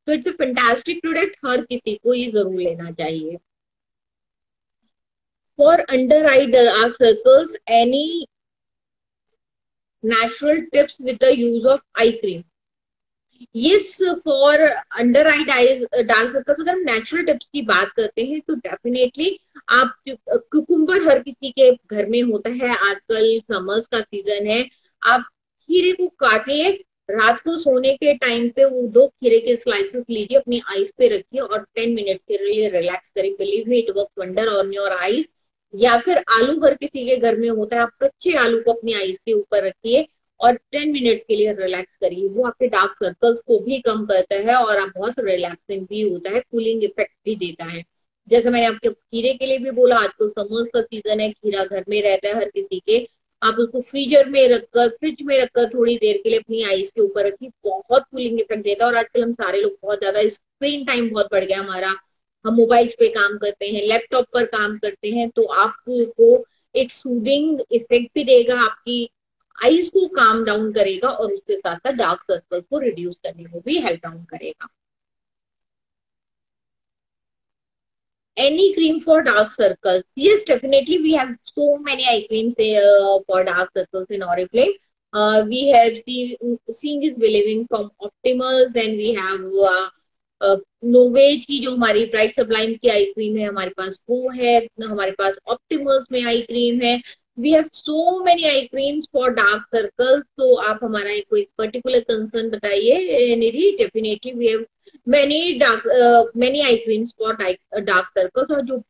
तो इट्स अ फैंटास्टिक प्रोडक्ट, हर किसी को ये जरूर लेना चाहिए। For under eye dark circles any natural tips with the use of eye cream? Yes, for under eye dark circles अगर हम नेचुरल टिप्स की बात करते हैं तो डेफिनेटली आप, कुकुम्बर हर किसी के घर में होता है, आजकल समर्स का सीजन है। आप खीरे को काटिए रात को सोने के टाइम पे वो 2 खीरे के स्लाइसेस लीजिए, अपनी आईज पे रखिए और 10 मिनट्स के लिए रिलैक्स करिए। Believe me, it work wonder on your eyes. या फिर आलू हर किसी के घर में होता है, आप कच्चे आलू को अपनी आईज के ऊपर रखिए और 10 मिनट्स के लिए रिलैक्स करिए। वो आपके डार्क सर्कल्स को भी कम करता है और आप बहुत रिलैक्सिंग भी होता है, कूलिंग इफेक्ट भी देता है। जैसे मैंने आपके खीरे के लिए भी बोला, आजकल समर्स का सीजन है, खीरा घर में रहता है हर किसी के। आप उसको फ्रिज में रखकर थोड़ी देर के लिए अपनी आईज के ऊपर रखिए, बहुत कूलिंग इफेक्ट देता है। और आजकल हम सारे लोग बहुत ज्यादा, स्क्रीन टाइम बहुत बढ़ गया हमारा, हम मोबाइल पे काम करते हैं, लैपटॉप पर काम करते हैं, तो आपको एक सूदिंग इफेक्ट भी देगा, आपकी आईज को काम डाउन करेगा और उसके साथ साथ डार्क सर्कल को रिड्यूस करने में भी हेल्प डाउन करेगा। Any cream for dark circles? Yes, definitely. We have so many eye creams for dark circles in Oriflame. We have seeing is believing from Optimals, then we have नोवेज की जो हमारी bright Sublime की आई cream है हमारे पास वो है, हमारे पास ऑप्टिमल्स में आई क्रीम है। We have so many eye creams for dark circles. तो आप हमारा कोई पर्टिकुलर कंसर्न बताइए Nidhi. Definitely we have many eye creams for dark circles और जो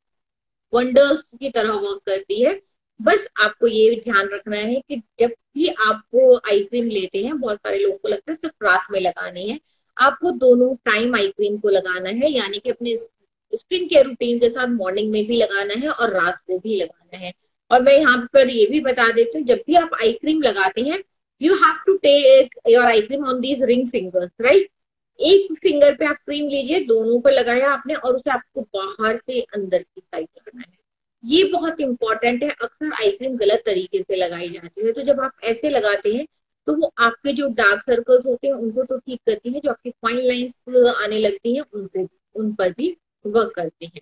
वंडर्स की तरह वर्क करती है। बस आपको ये ध्यान रखना है कि जब भी आप आई क्रीम लेते हैं, बहुत सारे लोगों को लगता है सिर्फ रात में लगानी है, आपको दोनों टाइम आई क्रीम को लगाना है, यानी कि अपने स्किन केयर रूटीन के साथ मॉर्निंग में भी लगाना है और रात को भी लगाना है। और मैं यहाँ पर ये भी बता देती हूँ, जब भी आप आई क्रीम लगाते हैं, you have to take your eye cream on these ring fingers, right. एक फिंगर पे आप क्रीम लीजिए, दोनों पर लगाया आपने और उसे आपको बाहर से अंदर की साइड लगाना है। ये बहुत इंपॉर्टेंट है। अक्सर आई क्रीम गलत तरीके से लगाई जाती है, तो जब आप ऐसे लगाते हैं तो वो आपके जो डार्क सर्कल्स होते हैं उनको तो ठीक करती है, जो आपकी फाइन लाइंस आने लगती हैं उनको, उन पर भी वर्क करते हैं।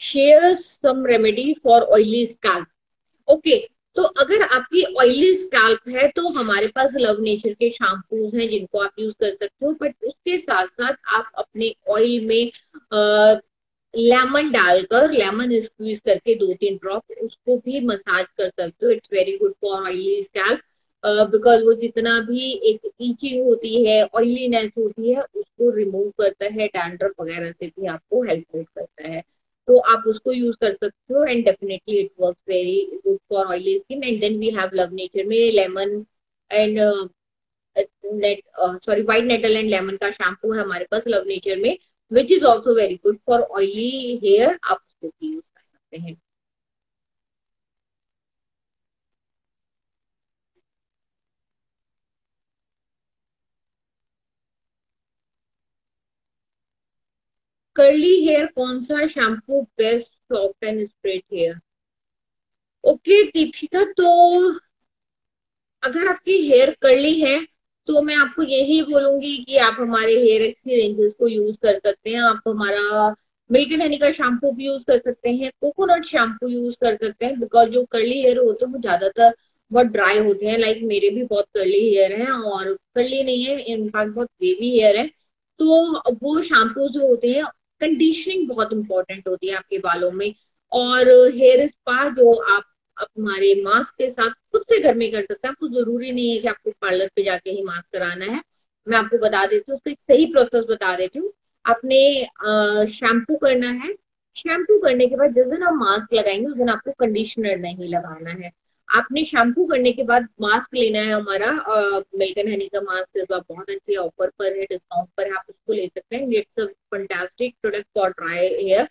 Share some remedy for oily scalp. Okay, तो अगर आपकी ऑयली स्कैल्प है तो हमारे पास लव नेचर के शैम्पूज हैं जिनको आप यूज कर सकते हो, बट उसके साथ साथ आप अपने ऑयल में लेमन डालकर, लेमन स्क्वीज करके 2-3 ड्रॉप उसको भी मसाज कर सकते हो। It's very good for oily scalp, because वो जितना भी एक ईचिंग होती है, ऑयलीनेस होती है, उसको रिमूव करता है, डैंड्रफ वगैरह से भी आपको हेल्प करता है। तो आप उसको यूज कर सकते हो and definitely it works very good for oily skin. And then we have Love Nature में lemon and white nettle and lemon का शैम्पू है हमारे पास लव नेचर में, which is also very good for oily hair. आप उसको भी use कर सकते हैं। कर्ली हेयर कौन सा shampoo best, soft and straight hair? Okay Deepika, तो अगर आपकी हेयर कर्ली है तो मैं आपको यही बोलूंगी कि आप हमारे हेयर एक्स की रेंजेस को यूज कर सकते हैं। आप हमारा मिल्क एंड हनी का शैम्पू भी यूज कर सकते हैं, कोकोनट शैम्पू यूज कर सकते हैं, बिकॉज जो कर्ली हेयर होते हैं वो ज्यादातर बहुत ड्राई होते हैं। लाइक मेरे भी बहुत कर्ली हेयर है, और कर्ली नहीं है, इनफैक्ट बहुत वेवी हेयर है। तो वो शैम्पू जो होते हैं, कंडीशनिंग बहुत इंपॉर्टेंट होती है आपके बालों में। और हेयर स्पा जो आप हमारे मास्क के साथ खुद से घर में कर सकते हैं। आपको जरूरी नहीं है कि आपको पार्लर पे जाके ही मास्क कराना है। मैं आपको बता देती हूँ, उसका एक सही प्रोसेस बता देती हूँ। आपने शैम्पू करना है, शैम्पू करने के बाद जिस दिन आप मास्क लगाएंगे उस दिन आपको कंडीशनर नहीं लगाना है। आपने शैम्पू करने के बाद मास्क लेना है हमारा मिल्क एंड हनी का मास्क, इस बार बहुत अच्छे ऑफर पर है, डिस्काउंट पर है, आप उसको ले सकते हैं। It's a fantastic product for dry hair.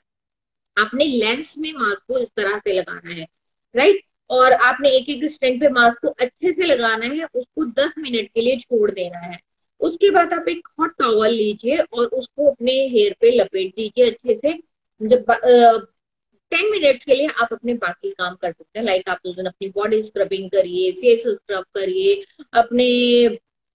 आपने लेंस में मास्क को इस तरह से लगाना है, राइट। और आपने एक एक स्टैंड पे मास्क को अच्छे से लगाना है, उसको 10 मिनट के लिए छोड़ देना है। उसके बाद आप एक हॉट टॉवल लीजिए और उसको अपने हेयर पे लपेट दीजिए अच्छे से। जब 10 मिनट्स के लिए आप अपने बाकी काम कर सकते हैं। लाइक आप उस दिन अपनी बॉडी स्क्रबिंग करिए, फेस स्क्रब करिए, अपने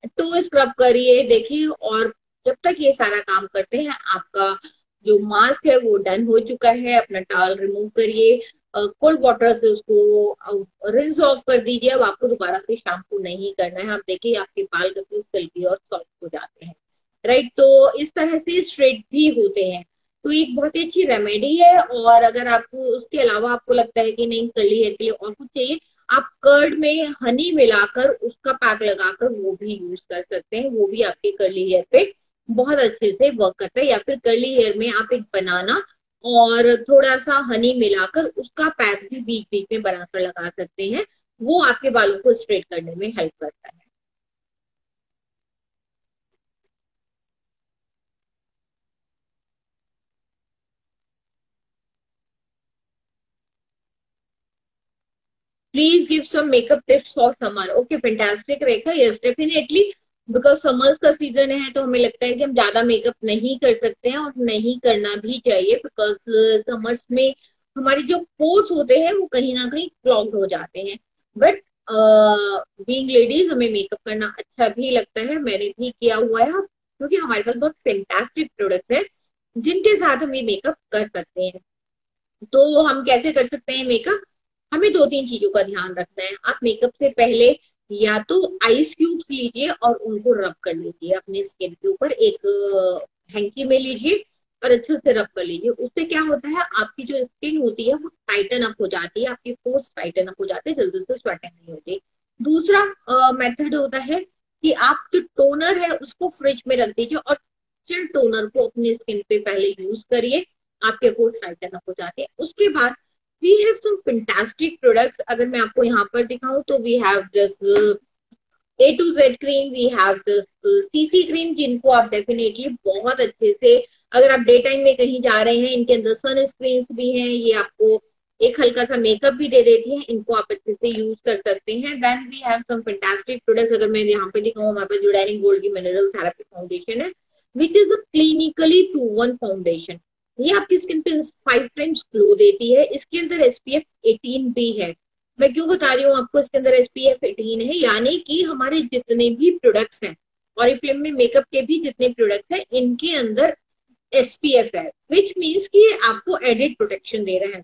टो स्क्रब करिए, देखिए। और जब तक ये सारा काम करते हैं, आपका जो मास्क है वो डन हो चुका है। अपना टॉवल रिमूव करिए, कोल्ड वाटर से उसको रिंस ऑफ कर दीजिए। अब आपको दोबारा से शैम्पू नहीं करना है। आप देखिए आपके बाल कितने सिल्की और सॉफ्ट हो जाते हैं, राइट। तो इस तरह से स्ट्रेट भी होते हैं। तो एक बहुत ही अच्छी रेमेडी है। और अगर आपको उसके अलावा आपको लगता है कि नहीं कर्ली हेयर के लिए और कुछ चाहिए, आप कर्ड में हनी मिलाकर उसका पैक लगाकर वो भी यूज कर सकते हैं, वो भी आपके कर्ली हेयर पे बहुत अच्छे से वर्क करता है। या फिर कर्ली हेयर में आप एक बनाना और थोड़ा सा हनी मिलाकर उसका पैक भी बीच बीच में बनाकर लगा सकते हैं, वो आपके बालों को स्ट्रेट करने में हेल्प करता है। Please give some makeup tips for summer. Okay fantastic Rekha, yes definitely, because summers का सीजन है तो हमें लगता है कि हम ज्यादा मेकअप नहीं कर सकते हैं और नहीं करना भी चाहिए, बिकॉज समर्स में हमारे जो पोर्स होते हैं वो कहीं ना कहीं क्लॉग्ड हो जाते हैं। बट बीइंग लेडीज हमें मेकअप करना अच्छा भी लगता है, मैंने भी किया हुआ है, क्योंकि हमारे पास बहुत फैंटास्टिक प्रोडक्ट्स हैं जिनके साथ हम ये मेकअप कर सकते हैं। तो हम कैसे कर सकते हैं मेकअप? हमें दो तीन चीजों का ध्यान रखना है। आप मेकअप से पहले या तो आइस क्यूब्स लीजिए और उनको रब कर लीजिए अपने स्किन के ऊपर, एक हैंकी में लीजिए और अच्छे से रब कर लीजिए। उससे क्या होता है, आपकी जो स्किन होती है वो टाइटन अप हो जाती है, आपकी पोर्स टाइटन अप हो जाते हैं, जल्दी से स्वेटिंग नहीं होती। दूसरा मेथड होता है कि आप जो टोनर है उसको फ्रिज में रख दीजिए और चिल टोनर को अपनी स्किन पे पहले यूज करिए, आपके पोर्स टाइटन अप हो जाते हैं। उसके बाद we have some fantastic products. अगर मैं आपको यहाँ पर दिखाऊं तो we have this A to Z cream, we have this CC cream, जिनको आप डेफिनेटली बहुत अच्छे से, अगर आप डे टाइम में कहीं जा रहे हैं, इनके अंदर सन स्क्रीन भी हैं, ये आपको एक हल्का सा मेकअप भी दे देती है, इनको आप अच्छे से यूज कर सकते हैं। Then we have some fantastic products. अगर मैं यहाँ पे दिखाऊं, हमारे पास जोडानिक गोल्ड की मिनरल थेरेपी फाउंडेशन है, which is a clinically proven foundation. ये आपकी स्किन पे 5 टाइम्स ग्लो देती है। इसके अंदर SPF 18 भी है। मैं क्यों बता रही हूँ आपको इसके अंदर SPF 18 है, यानी कि हमारे जितने भी प्रोडक्ट्स हैं, ऑरिफ्लेम में मेकअप के भी जितने प्रोडक्ट्स हैं, इनके अंदर SPF है, विच मीन्स कि ये आपको एडिड प्रोटेक्शन दे रहा है।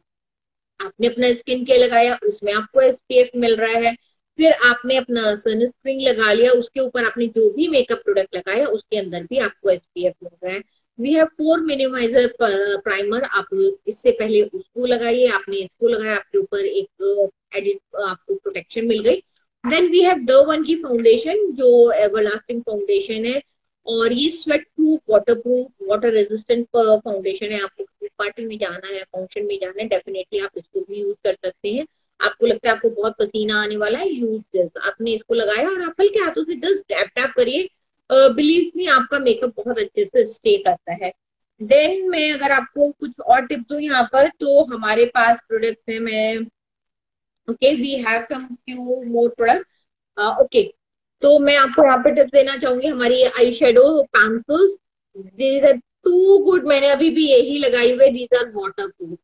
आपने अपना स्किन केयर लगाया, उसमें आपको SPF मिल रहा है, फिर आपने अपना सनस्क्रीन लगा लिया, उसके ऊपर आपने जो भी मेकअप प्रोडक्ट लगाया उसके अंदर भी आपको SPF मिल रहा है। We have pore minimiser primer, आप इससे पहले उसको लगाइए, आपने इसको लगाया, आपके ऊपर एक एडिट आपको प्रोटेक्शन मिल गई। Then we have the one की फाउंडेशन, जो एवरलास्टिंग फाउंडेशन है, और ये sweat proof, water proof, water resistant foundation है। आपको पार्टी में जाना है, फंक्शन में जाना है, डेफिनेटली आप इसको भी यूज कर सकते हैं। आपको लगता है आपको बहुत पसीना आने वाला है, यूज दिस। आपने इसको लगाया और आप हल्के हाथों से जस्ट टैप टैप करिए, बिलीव मी आपका मेकअप बहुत अच्छे से स्टे करता है। देन मैं अगर आपको कुछ और टिप दूं यहाँ पर, तो हमारे पास प्रोडक्ट्स है, मैं okay we have some few more product. Okay, तो मैं आपको यहाँ पे टिप्स देना चाहूंगी। हमारी eye shadow pencils, these are too good, मैंने अभी भी यही लगाई हुई, these are water proof.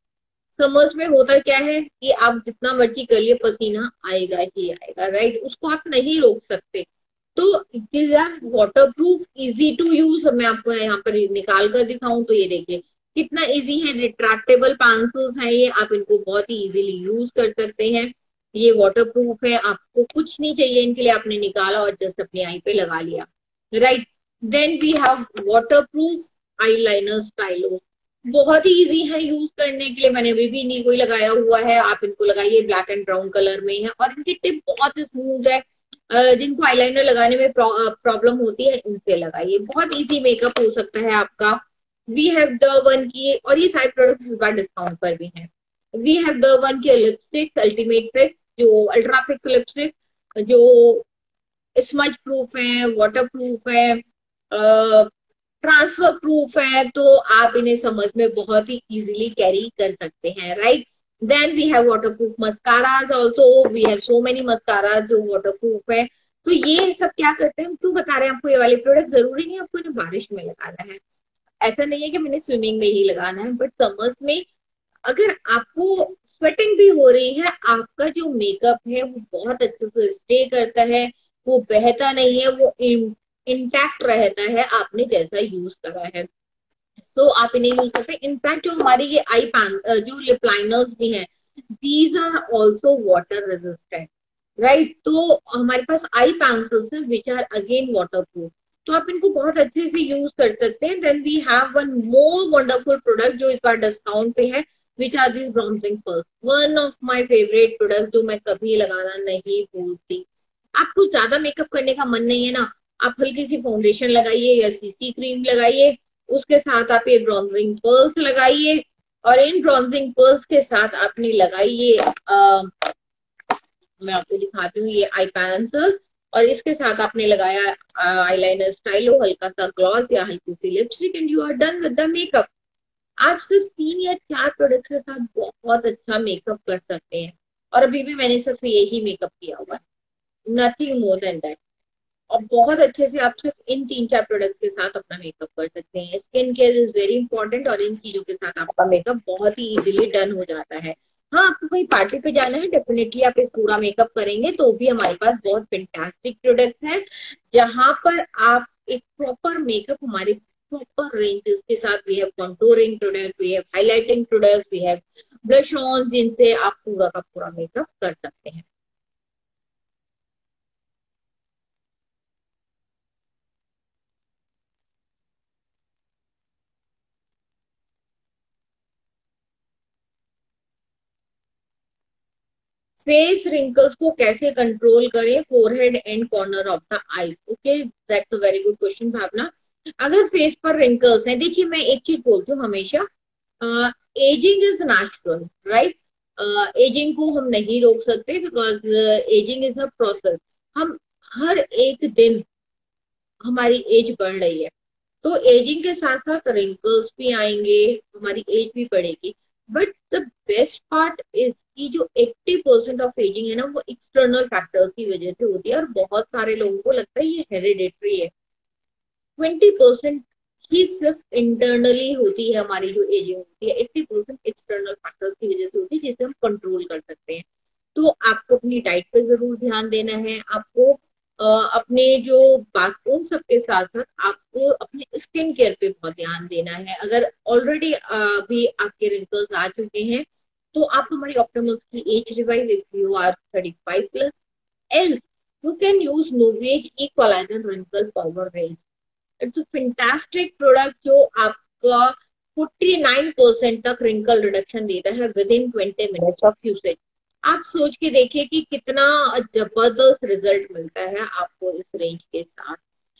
Summers में होता क्या है कि आप जितना मर्जी कर लिए, पसीना आएगा ही आएगा, राइट, उसको आप नहीं रोक सकते। तो these are water proof, easy to use. मैं आपको यहाँ पर निकाल कर दिखाऊं तो ये देखिए कितना इजी है, रिट्रैक्टेबल पेंसिल्स है ये, आप इनको बहुत ही इजीली यूज कर सकते हैं। ये वाटर प्रूफ है, आपको कुछ नहीं चाहिए इनके लिए, आपने निकाला और जस्ट अपनी आई पे लगा लिया, right. Then we have water proof eyeliner stylo, बहुत ही इजी है यूज करने के लिए, मैंने अभी भी नहीं कोई लगाया हुआ है, आप इनको लगाइए, ब्लैक एंड ब्राउन कलर में है और इनकी टिप बहुत स्मूथ है। जिनको आईलाइनर लगाने में प्रॉब्लम होती है, इनसे लगाइए, बहुत इजी मेकअप हो सकता है आपका। वी हैव द वन की, और ये सारे प्रोडक्ट्स इस बार डिस्काउंट पर भी हैं। वी हैव द वन की लिपस्टिक, अल्टीमेट फिक्स, जो अल्ट्रा फिक्स लिपस्टिक, जो स्मज प्रूफ है, वाटर प्रूफ है, ट्रांसफर प्रूफ है, तो आप इन्हें समझ में बहुत ही इजीली कैरी कर सकते हैं, right. Then we have water proof mascaras also, we have so many mascaras जो वाटर प्रूफ है। तो ये सब क्या करते हैं, हम क्यों बता रहे हैं आपको ये वाले प्रोडक्ट, जरूरी नहीं आपको इन्हें बारिश में लगाना है, ऐसा नहीं है कि मैंने स्विमिंग में ही लगाना है, बट समर्स में अगर आपको स्वेटिंग भी हो रही है, आपका जो मेकअप है वो बहुत अच्छे से स्टे करता है, वो बहता नहीं है, वो इंटैक्ट रहता है, आपने जैसा यूज करा है, तो आप इन्हें यूज करते हैं। इनफैक्ट जो हमारी ये जो लिप लाइनर्स भी हैं, these are also water resistant, right. तो हमारे पास आई पेंसिल्स हैं which are again water proof, तो आप इनको बहुत अच्छे से यूज कर सकते हैं। Then we have one more wonderful product जो इस बार डिस्काउंट पे है, which are this bronzing pearls, one of my favourite product जो मैं कभी लगाना नहीं भूलती। आपको ज्यादा मेकअप करने का मन नहीं है ना, आप हल्की सी फाउंडेशन लगाइए या सीसी क्रीम लगाइए, उसके साथ आप ये ब्रॉन्जिंग पर्ल्स लगाइए, और इन ब्रॉन्जिंग पर्ल्स के साथ आपने लगाइए मैं आपको दिखाती हूँ ये आई पेंसिल, और इसके साथ आपने लगाया आईलाइनर स्टाइलो, हल्का सा ग्लॉस या हल्की सी lipstick, and you are done with the makeup. आप सिर्फ 3 या 4 प्रोडक्ट्स के साथ बहुत अच्छा मेकअप कर सकते हैं, और अभी भी मैंने सिर्फ यही मेकअप किया हुआ है, नथिंग मोर देन दैट। और बहुत अच्छे से आप सिर्फ इन 3-4 प्रोडक्ट्स के साथ अपना मेकअप कर सकते हैं। Skin care is very important, और इन चीजों के साथ आपका मेकअप बहुत ही इजीली डन हो जाता है। हाँ, आपको कहीं पार्टी पे जाना है, डेफिनेटली आप एक पूरा मेकअप करेंगे, तो भी हमारे पास बहुत फैंटास्टिक प्रोडक्ट्स हैं, जहां पर आप एक प्रॉपर मेकअप हमारे प्रॉपर रेंजेस के साथ, we have contouring product, we have highlighting product, we have blush on, जिनसे आप पूरा का पूरा मेकअप कर सकते हैं। फेस रिंकल्स को कैसे कंट्रोल करें, forehead and corner of the eyes. Okay, that's a very good question Bhavna. अगर फेस पर रिंकल्स हैं, देखिए मैं एक चीज बोलती हूँ हमेशा, ageing is natural, right. Ageing को हम नहीं रोक सकते, because ageing is a process. हम हर एक दिन हमारी एज बढ़ रही है, तो एजिंग के साथ साथ रिंकल्स भी आएंगे, हमारी एज भी बढ़ेगी। But the best part is कि जो 80% ऑफ एजिंग है ना, वो एक्सटर्नल फैक्टर्स की वजह से होती है, और बहुत सारे लोगों को लगता है ये हेरिडेटरी है। 20% ही सिर्फ इंटरनली होती है हमारी जो एजिंग होती है, 80% एक्सटर्नल फैक्टर्स की वजह से होती है, जिसे हम कंट्रोल कर सकते हैं। तो आपको अपनी डाइट पे जरूर ध्यान देना है, आपको अपने जो बाथरूम सबके साथ साथ आपको अपने स्किन केयर पे बहुत ध्यान देना है। अगर ऑलरेडी भी आपके रिंकल्स आ चुके हैं, तो आप हमारी ऑप्टिमल्स की age revive if you are 35+, else you can use Novage equaliser wrinkle power range. It's a fantastic product जो आपका 49% तक रिंकल रिडक्शन देता है within 20 minutes of usage. आप सोच के देखिए कि कितना जबरदस्त रिजल्ट मिलता है आपको इस रेंज के साथ,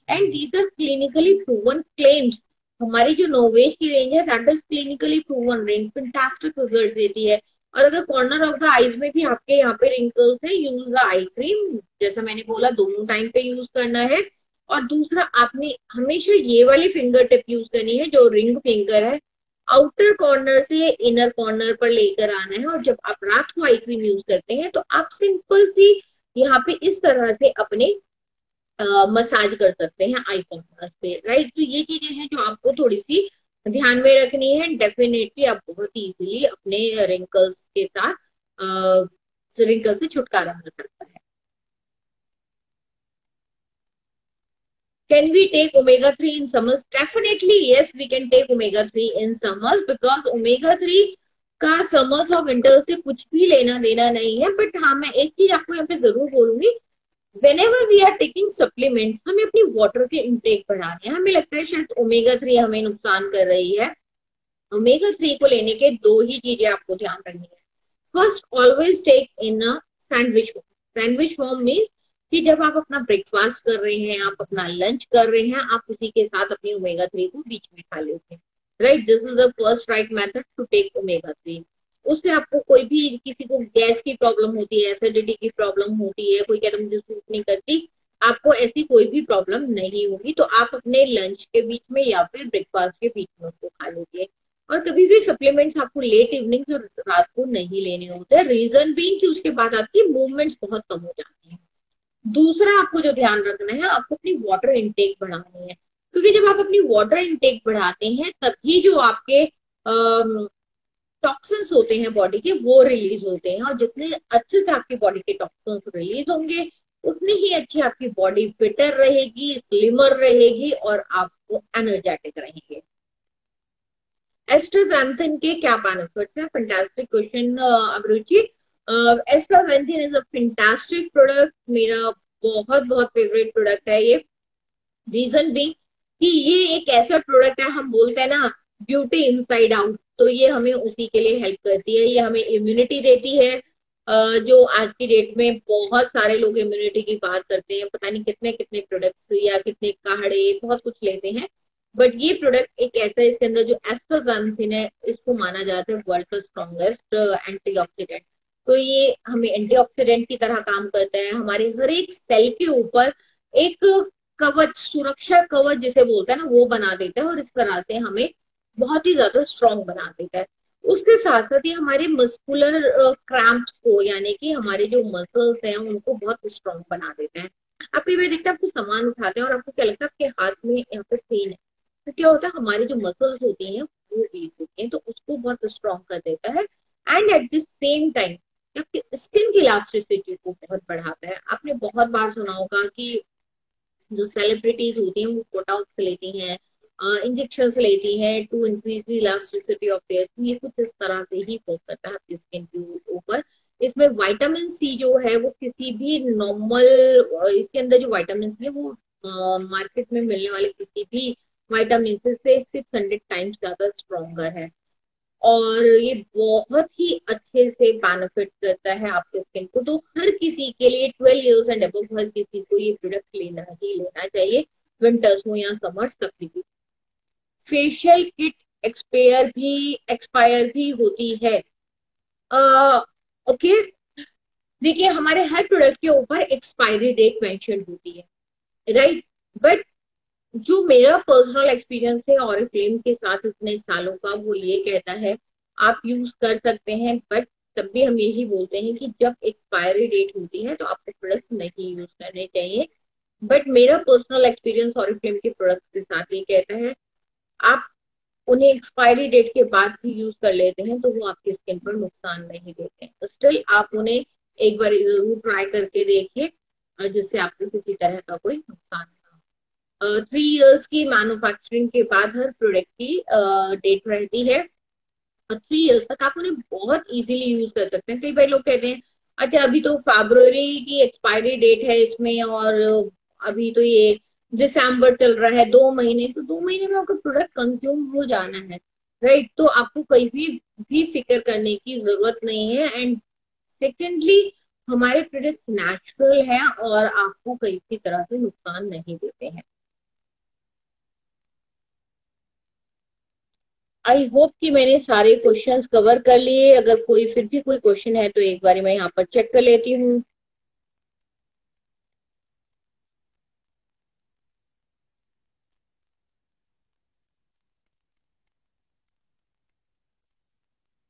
and these are clinically proven claims. हमारी जो नोवेज की रेंज है, that is clinically proven range, fantastic result देती है। और अगर कॉर्नर ऑफ द आईज में भी आपके यहाँ पे रिंकल्स है, यूज द आई क्रीम, जैसा मैंने बोला दोनों टाइम पे यूज करना है। और दूसरा, आपने हमेशा ये वाली फिंगर टिप यूज करनी है जो रिंग फिंगर है, आउटर कॉर्नर से इनर कॉर्नर पर लेकर आना है। और जब आप रात को आई क्रीम यूज करते हैं, तो आप सिंपल सी यहाँ पे इस तरह से अपने मसाज कर सकते हैं आई कॉर्नर पे, राइट। तो ये चीजें हैं जो आपको थोड़ी सी ध्यान में रखनी है। डेफिनेटली आप बहुत इजीली अपने रिंकल्स के साथ रिंकल से छुटकारा मिल सकता है। Can we take omega-3 in summers? Definitely, yes, we can take omega-3 in summers, because omega-3 का समर्स और विंटर्स से कुछ भी लेना देना नहीं है। बट हाँ, मैं एक चीज आपको यहाँ पे जरूर बोलूंगी, whenever we are taking supplements, हमें अपनी वाटर के इंटेक बढ़ाने हैं। हमें लगता है शायद ओमेगा-3 हमें नुकसान कर रही है। ओमेगा-3 को लेने के दो ही चीजें आपको ध्यान रखनी है। First, always take in a sandwich form. Sandwich form means कि जब आप अपना ब्रेकफास्ट कर रहे हैं, आप अपना लंच कर रहे हैं, आप उसी के साथ अपनी ओमेगा-3 को बीच में खा लेते हैं, right. This is the first right method to take omega three. उससे आपको कोई भी, किसी को गैस की प्रॉब्लम होती है, एसिडिटी की प्रॉब्लम होती है, कोई कहता है मुझे सूट नहीं करती, आपको ऐसी कोई भी प्रॉब्लम नहीं होगी। तो आप अपने लंच के बीच में या फिर ब्रेकफास्ट के बीच में उसको खा लीजिए। और कभी भी सप्लीमेंट्स आपको लेट इवनिंग और रात को नहीं लेने होते, रीजन भी कि उसके बाद आपकी मूवमेंट्स बहुत कम हो जाती है। दूसरा, आपको जो ध्यान रखना है, आपको अपनी वाटर इनटेक बढ़ानी है, क्योंकि जब आप अपनी वाटर इनटेक बढ़ाते हैं, तभी जो आपके टॉक्सिन्स होते हैं बॉडी के, वो रिलीज होते हैं। और जितने अच्छे से आपकी बॉडी के टॉक्सिन्स रिलीज होंगे, उतनी ही अच्छी आपकी बॉडी फिटर रहेगी, स्लिमर रहेगी, और आपको एनर्जेटिक रहेंगे। एस्ट्राजेंथिन के क्या बेनिफिट्स हैं? फैंटास्टिक क्वेश्चन अभिरुचि। एस्ट्राजेंथिन इज अ फैंटास्टिक प्रोडक्ट, मेरा बहुत बहुत फेवरेट प्रोडक्ट है ये। रीजन भी कि ये एक ऐसा प्रोडक्ट है, हम बोलते हैं ना ब्यूटी इनसाइड आउट, तो ये हमें उसी के लिए हेल्प करती है। ये हमें इम्यूनिटी देती है। जो आज की डेट में बहुत सारे लोग इम्यूनिटी की बात करते हैं, पता नहीं कितने कितने प्रोडक्ट्स या कितने काढ़े बहुत कुछ लेते हैं, बट ये प्रोडक्ट एक ऐसा है, इसके अंदर जो एस्टाग्लैंथिन है इसको माना जाता है वर्ल्ड का स्ट्रॉन्गेस्ट एंटीऑक्सीडेंट। तो ये हमें एंटीऑक्सीडेंट की तरह काम करता है, हमारे हर एक सेल के ऊपर एक कवच, सुरक्षा कवच जिसे बोलते हैं ना, वो बना देता है और इस तरह से हमें बहुत ही ज्यादा स्ट्रांग बना देता है। उसके साथ साथ ये हमारे मस्कुलर क्रैम्प्स को, यानी कि हमारे जो मसल्स हैं उनको बहुत स्ट्रांग बना देते हैं। आप कई बार देखते हैं आपको सामान उठाते हैं और आपको क्या लगता है आपके हाथ में यहाँ पे पेन है, तो क्या होता है हमारी जो मसल्स होती हैं वो वीक होती हैं, तो उसको बहुत स्ट्रांग कर देता है। And at the same time आपकी स्किन की इलास्टिसिटी को बहुत बढ़ाता है। आपने बहुत बार सुना होगा कि जो सेलिब्रिटीज होती हैं वो बोटॉक्स लेती हैं, इंजेक्शन लेती हैं to increase the elasticity of their skin. ये कुछ इस तरह से ही वर्क करता है आपकी स्किन के ऊपर। इसमें विटामिन सी जो है वो किसी भी नॉर्मल, इसके अंदर जो विटामिन सी है वो मार्केट में मिलने वाले किसी भी विटामिन से 600 टाइम्स ज्यादा स्ट्रॉन्गर है। और ये बहुत ही अच्छे से बेनिफिट करता है आपके स्किन को। तो हर किसी के लिए 12 इयर्स एंड अबव हर किसी को ये प्रोडक्ट लेना ही लेना चाहिए, विंटर्स हो या समर्स कभी भी। फेशियल किट एक्सपायर भी होती है। ओके, देखिए हमारे हर प्रोडक्ट के ऊपर एक्सपायरी डेट मेंशन होती है, राइट। बट जो मेरा पर्सनल एक्सपीरियंस है ऑरिफ्लेम के साथ इतने सालों का, वो ये कहता है आप यूज कर सकते हैं, बट तब भी हम यही बोलते हैं कि जब एक्सपायरी डेट होती है तो आपको प्रोडक्ट नहीं यूज करने चाहिए। बट मेरा पर्सनल एक्सपीरियंस ऑरिफ्लेम के प्रोडक्ट के साथ ये कहता है आप उन्हें एक्सपायरी डेट के बाद भी यूज कर लेते हैं तो वो आपकी स्किन पर नुकसान नहीं देते हैं। तो स्टिल आप उन्हें एक बार जरूर ट्राई करके देखिए, जिससे आपको किसी तरह का कोई नुकसान ना हो। 3 इयर्स की मैन्युफैक्चरिंग के बाद हर प्रोडक्ट की डेट रहती है, और 3 इयर्स तक आप उन्हें बहुत इजीली यूज कर सकते हैं। कई बार लोग कहते हैं अच्छा अभी तो फरवरी की एक्सपायरी डेट है इसमें, और अभी तो ये दिसंबर चल रहा है, 2 महीने, तो 2 महीने में आपका प्रोडक्ट कंज्यूम हो जाना है, राइट। तो आपको कहीं भी फिक्र करने की जरूरत नहीं है। एंड सेकेंडली हमारे प्रोडक्ट नेचुरल है और आपको किसी तरह से नुकसान नहीं देते हैं। आई होप कि मैंने सारे क्वेश्चंस कवर कर लिए। अगर कोई फिर भी कोई क्वेश्चन है तो एक बार मैं यहाँ पर चेक कर लेती हूँ।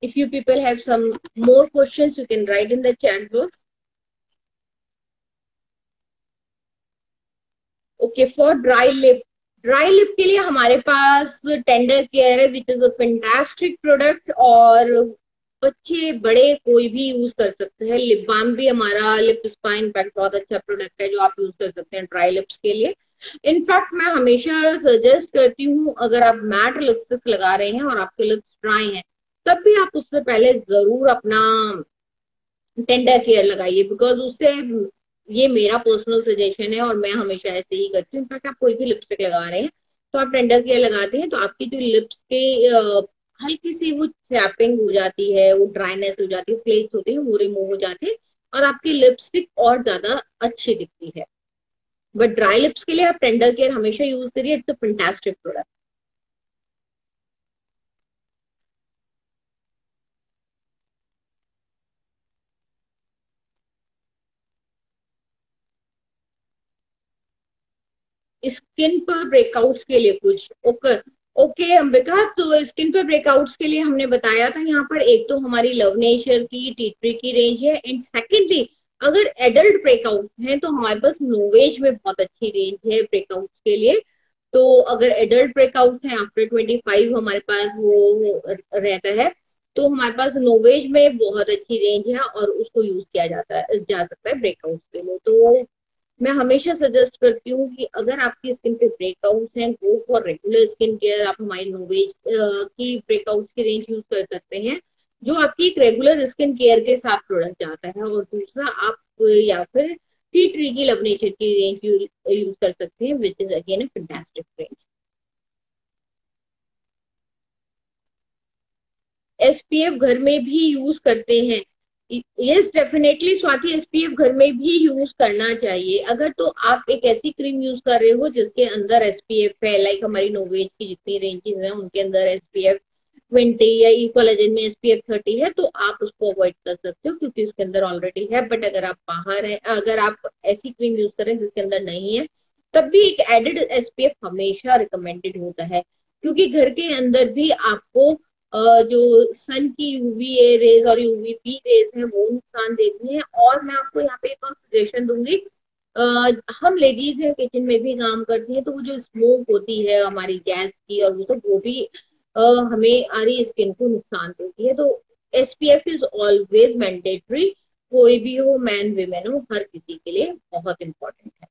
If you people have some more questions, you can write in the chat box. Okay, for dry lip के लिए हमारे पास टेंडर केयर है which is a fantastic product, और बच्चे बड़े कोई भी यूज कर सकते हैं। लिप बाम भी हमारा लिप स्पा इनफैक्ट बहुत अच्छा प्रोडक्ट है जो आप यूज कर सकते हैं ड्राई लिप्स के लिए। इनफैक्ट मैं हमेशा सजेस्ट करती हूँ अगर आप मैट लिपस्टिक लगा रहे हैं और आपके लिप्स ड्राई हैं तब भी आप उससे पहले जरूर अपना टेंडर केयर लगाइए, बिकॉज उससे, ये मेरा पर्सनल सजेशन है और मैं हमेशा ऐसे ही करती हूँ। इनफैक्ट आप कोई भी लिपस्टिक लगा रहे हैं तो आप टेंडर केयर लगाते हैं तो आपकी जो लिप्स के हल्की सी वो चैपिंग हो जाती है, वो ड्राइनेस हो जाती है, फ्लेक्स होते हैं वो रिमूव हो जाते हैं और आपकी लिपस्टिक और ज्यादा अच्छी दिखती है। बट ड्राई लिप्स के लिए आप टेंडर केयर हमेशा यूज करिए, it's a fantastic product. Skin पर ब्रेकआउट्स के लिए कुछ, ओके ओके अंबिका, तो स्किन पर ब्रेकआउट्स के लिए हमने बताया था यहाँ पर, एक तो हमारी लव नेचर की टी ट्री की रेंज है, एंड सेकेंडली अगर एडल्ट ब्रेकआउट है तो हमारे पास नोवेज में बहुत अच्छी रेंज है ब्रेकआउट के लिए। तो अगर एडल्ट ब्रेकआउट है आफ्टर 25 हमारे पास वो रहता है, तो हमारे पास नोवेज में बहुत अच्छी रेंज है और उसको यूज किया जा सकता है ब्रेकआउट के लिए। तो मैं हमेशा सजेस्ट करती हूँ कि अगर आपकी स्किन पे ब्रेकआउट्स हैं, go for regular skin care. आप हमारी नोवेज की ब्रेकआउट्स की रेंज यूज कर सकते हैं जो आपकी एक रेगुलर स्किन केयर के साथ प्रोडक्ट आता है, और दूसरा आप या फिर टी ट्री की लव नेचर की रेंज यूज कर सकते हैं विच is again a fantastic range. SPF घर में भी यूज करते हैं? यस डेफिनेटली स्वाति, एसपीएफ घर में भी यूज करना चाहिए। अगर तो आप एक ऐसी क्रीम यूज कर रहे हो जिसके अंदर एसपीएफ है, लाइक हमारी नोवेज की जितनी रेंजेस हैं उनके अंदर एसपीएफ 20 या इकोलॉजन में एसपीएफ 30 है, तो आप उसको अवॉइड कर सकते हो क्योंकि उसके अंदर ऑलरेडी है। बट अगर आप बाहर है, अगर आप ऐसी क्रीम यूज करें जिसके अंदर नहीं है, तब भी एक एडेड एसपीएफ हमेशा रिकमेंडेड होता है, क्योंकि घर के अंदर भी आपको जो सन की यूवी ए रेज और यूवी बी रेज है वो नुकसान देती है। और मैं आपको यहाँ पे एक और सजेशन दूंगी, हम लेडीज हैं, किचन में भी काम करती हैं, तो वो जो स्मोक होती है हमारी गैस की और वो भी हमें हमारी स्किन को नुकसान देती है। तो एसपीएफ इज ऑलवेज मैंडेटरी, कोई भी हो, मैन विमेन हो, हर किसी के लिए बहुत इंपॉर्टेंट है।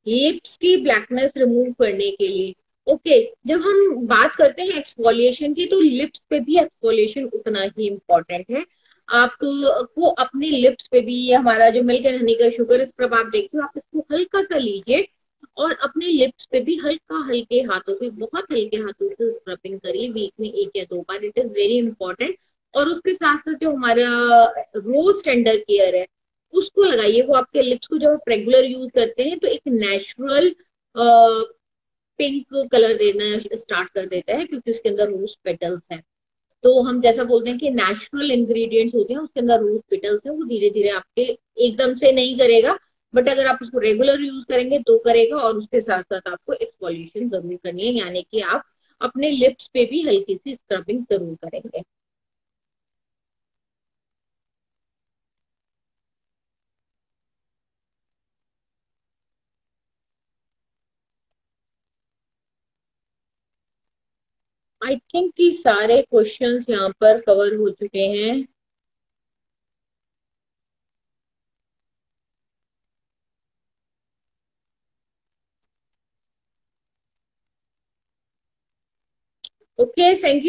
लिप्स की ब्लैकनेस रिमूव करने के लिए, ओके जब हम बात करते हैं एक्सफोलिएशन की, तो लिप्स पे भी एक्सफोलिएशन उतना ही इम्पोर्टेंट है। आपको अपने लिप्स पे भी, ये हमारा जो मिल्क एंड हनी का शुगर स्क्रब आप देखते हो, आप इसको हल्का सा लीजिए और अपने लिप्स पे भी हल्का हल्के हाथों से, बहुत हल्के हाथों से स्क्रबिंग करिए वीक में 1 या 2 बार। It is very important. और उसके साथ साथ जो हमारा रोज टेंडर केयर है उसको लगाइए। वो आपके लिप्स को जब आप रेगुलर यूज करते हैं तो एक नेचुरल पिंक कलर देना स्टार्ट कर देता है, क्योंकि उसके अंदर रोज पेटल्स हैं। तो हम जैसा बोलते हैं कि नेचुरल इंग्रेडिएंट्स होते हैं, उसके अंदर रोज पेटल्स हैं, वो धीरे धीरे आपके एकदम से नहीं करेगा, बट अगर आप उसको रेगुलर यूज करेंगे तो करेगा। और उसके साथ साथ आपको एक्सफोलिएशन जरूर करनी है, यानी कि आप अपने लिप्स पे भी हल्की सी स्क्रबिंग जरूर करेंगे। आई थिंक कि सारे क्वेश्चंस यहाँ पर कवर हो चुके हैं। Okay, thank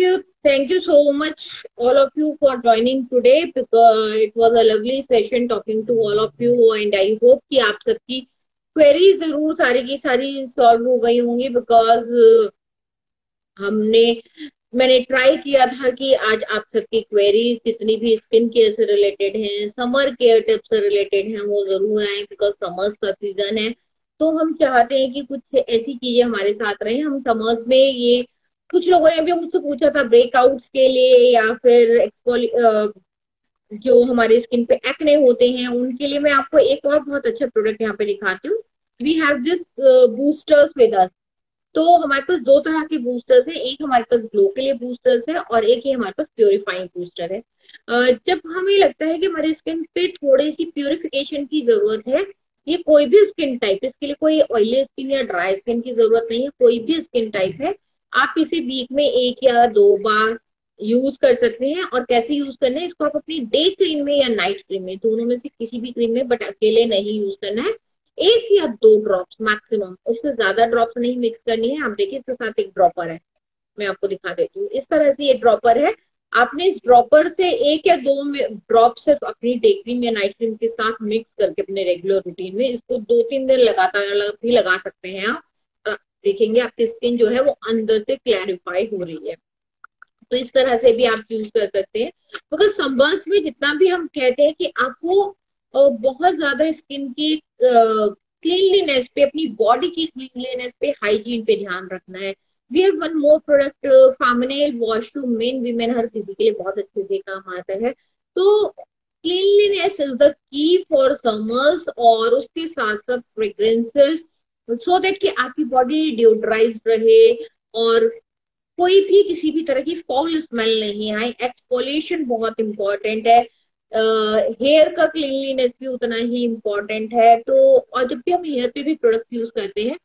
you so much, all of you, for joining today, because it was a lovely session talking to all of you, and I hope कि आप सबकी क्वेरीज जरूर सारी की सारी सॉल्व हो गई होंगी, बिकॉज हमने मैंने ट्राई किया था कि आज आप सबकी क्वेरीज जितनी भी स्किन केयर से रिलेटेड हैं, समर केयर टिप्स से रिलेटेड हैं, वो जरूर आए, बिकॉज समर्स का सीजन है। तो हम चाहते हैं कि कुछ ऐसी चीजें हमारे साथ रहे। हम समर्स में ये, कुछ लोगों ने भी मुझसे पूछा था ब्रेकआउट्स के लिए या फिर जो हमारे स्किन पे एक्ने होते हैं उनके लिए, मैं आपको एक और बहुत अच्छा प्रोडक्ट यहाँ पे दिखाती हूँ। We have this boosters with us. तो हमारे पास 2 तरह के बूस्टर्स हैं, एक हमारे पास ग्लो के लिए बूस्टर्स है और एक ये हमारे पास प्योरीफाइंग बूस्टर है। जब हमें लगता है कि हमारी स्किन पे थोड़ी सी प्योरिफिकेशन की जरूरत है, ये कोई भी स्किन टाइप, इसके लिए कोई ऑयली स्किन या ड्राई स्किन की जरूरत नहीं है, कोई भी स्किन टाइप है, आप इसे वीक में 1 या 2 बार यूज कर सकते हैं। और कैसे यूज करना है इसको, आप अपनी डे क्रीम में या नाइट क्रीम में, दोनों में से किसी भी क्रीम में, बट अकेले नहीं यूज करना है। 1 या 2 ड्रॉप्स मैक्सिमम, उससे ज्यादा ड्रॉप्स नहीं मिक्स करनी है। आप देखिए इसके साथ एक ड्रॉपर है, मैं आपको दिखा देती हूँ। इस तरह से ये ड्रॉपर है, आपने इस ड्रॉपर से 1 या 2 ड्रॉप सिर्फ अपनी डे क्रीम या नाइट क्रीम के साथ मिक्स करके अपने रेगुलर रूटीन में, इसको 2-3 दिन लगातार भी लगा सकते हैं आप। देखेंगे आपकी स्किन जो है वो अंदर से क्लैरिफाई हो रही है। तो इस तरह से भी आप यूज कर सकते हैं, बिकॉज समर्स में जितना भी हम कहते हैं कि आपको बहुत ज्यादा स्किन की क्लीनलीनेस पे, अपनी बॉडी की क्लीनलीनेस पे, हाइजीन पे ध्यान रखना है। We have one more product, Feminelle washroom men women, हर किसी के लिए बहुत अच्छे से काम आता है। तो cleanliness is the key for summers, और उसके साथ साथ फ्रेग्रेंसेस, सो दैट कि आपकी बॉडी डिओड्राइज रहे और कोई भी किसी भी तरह की फॉल स्मेल नहीं आए। एक्सफोलिएशन बहुत इंपॉर्टेंट है, हेयर का क्लीनलीनेस भी उतना ही इम्पोर्टेंट है। तो और जब भी हम हेयर पे भी प्रोडक्ट यूज करते हैं,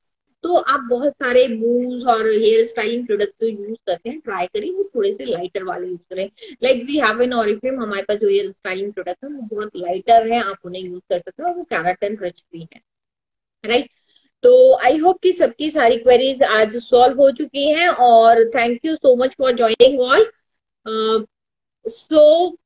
तो आप बहुत सारे मूव्स और हेयर स्टाइलिंग प्रोडक्ट जो यूज करते हैं, ट्राई करें वो थोड़े से लाइटर वाले यूज करें। Like we have an Oriflame, हमारे पास जो हेयर स्टाइलिंग प्रोडक्ट है वो बहुत लाइटर है, आप उन्हें यूज कर सकते हो, वो कैराटिन रिच भी है, राइट। तो आई होप कि सबकी सारी क्वेरीज आज सॉल्व हो चुकी हैं, और thank you so much for joining all. So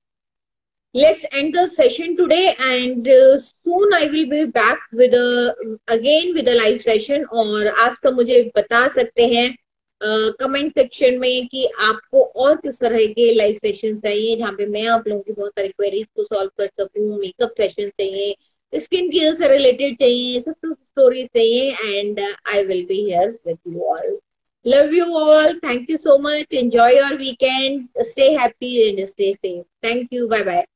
let's end the session today, and soon I will be back with a live session. और आप सब मुझे बता सकते हैं कमेंट सेक्शन में कि आपको और किस तरह के लाइव सेशन चाहिए, जहाँ पे मैं आप लोगों की बहुत सारी क्वेरीज को सॉल्व कर सकूं। मेकअप सेशन चाहिए, स्किन केयर से रिलेटेड चाहिए, सक्सेस स्टोरीज चाहिए, and I will be here with you all. Love you all. Thank you so much. Enjoy your weekend. Stay happy and stay safe. Thank you. Bye bye.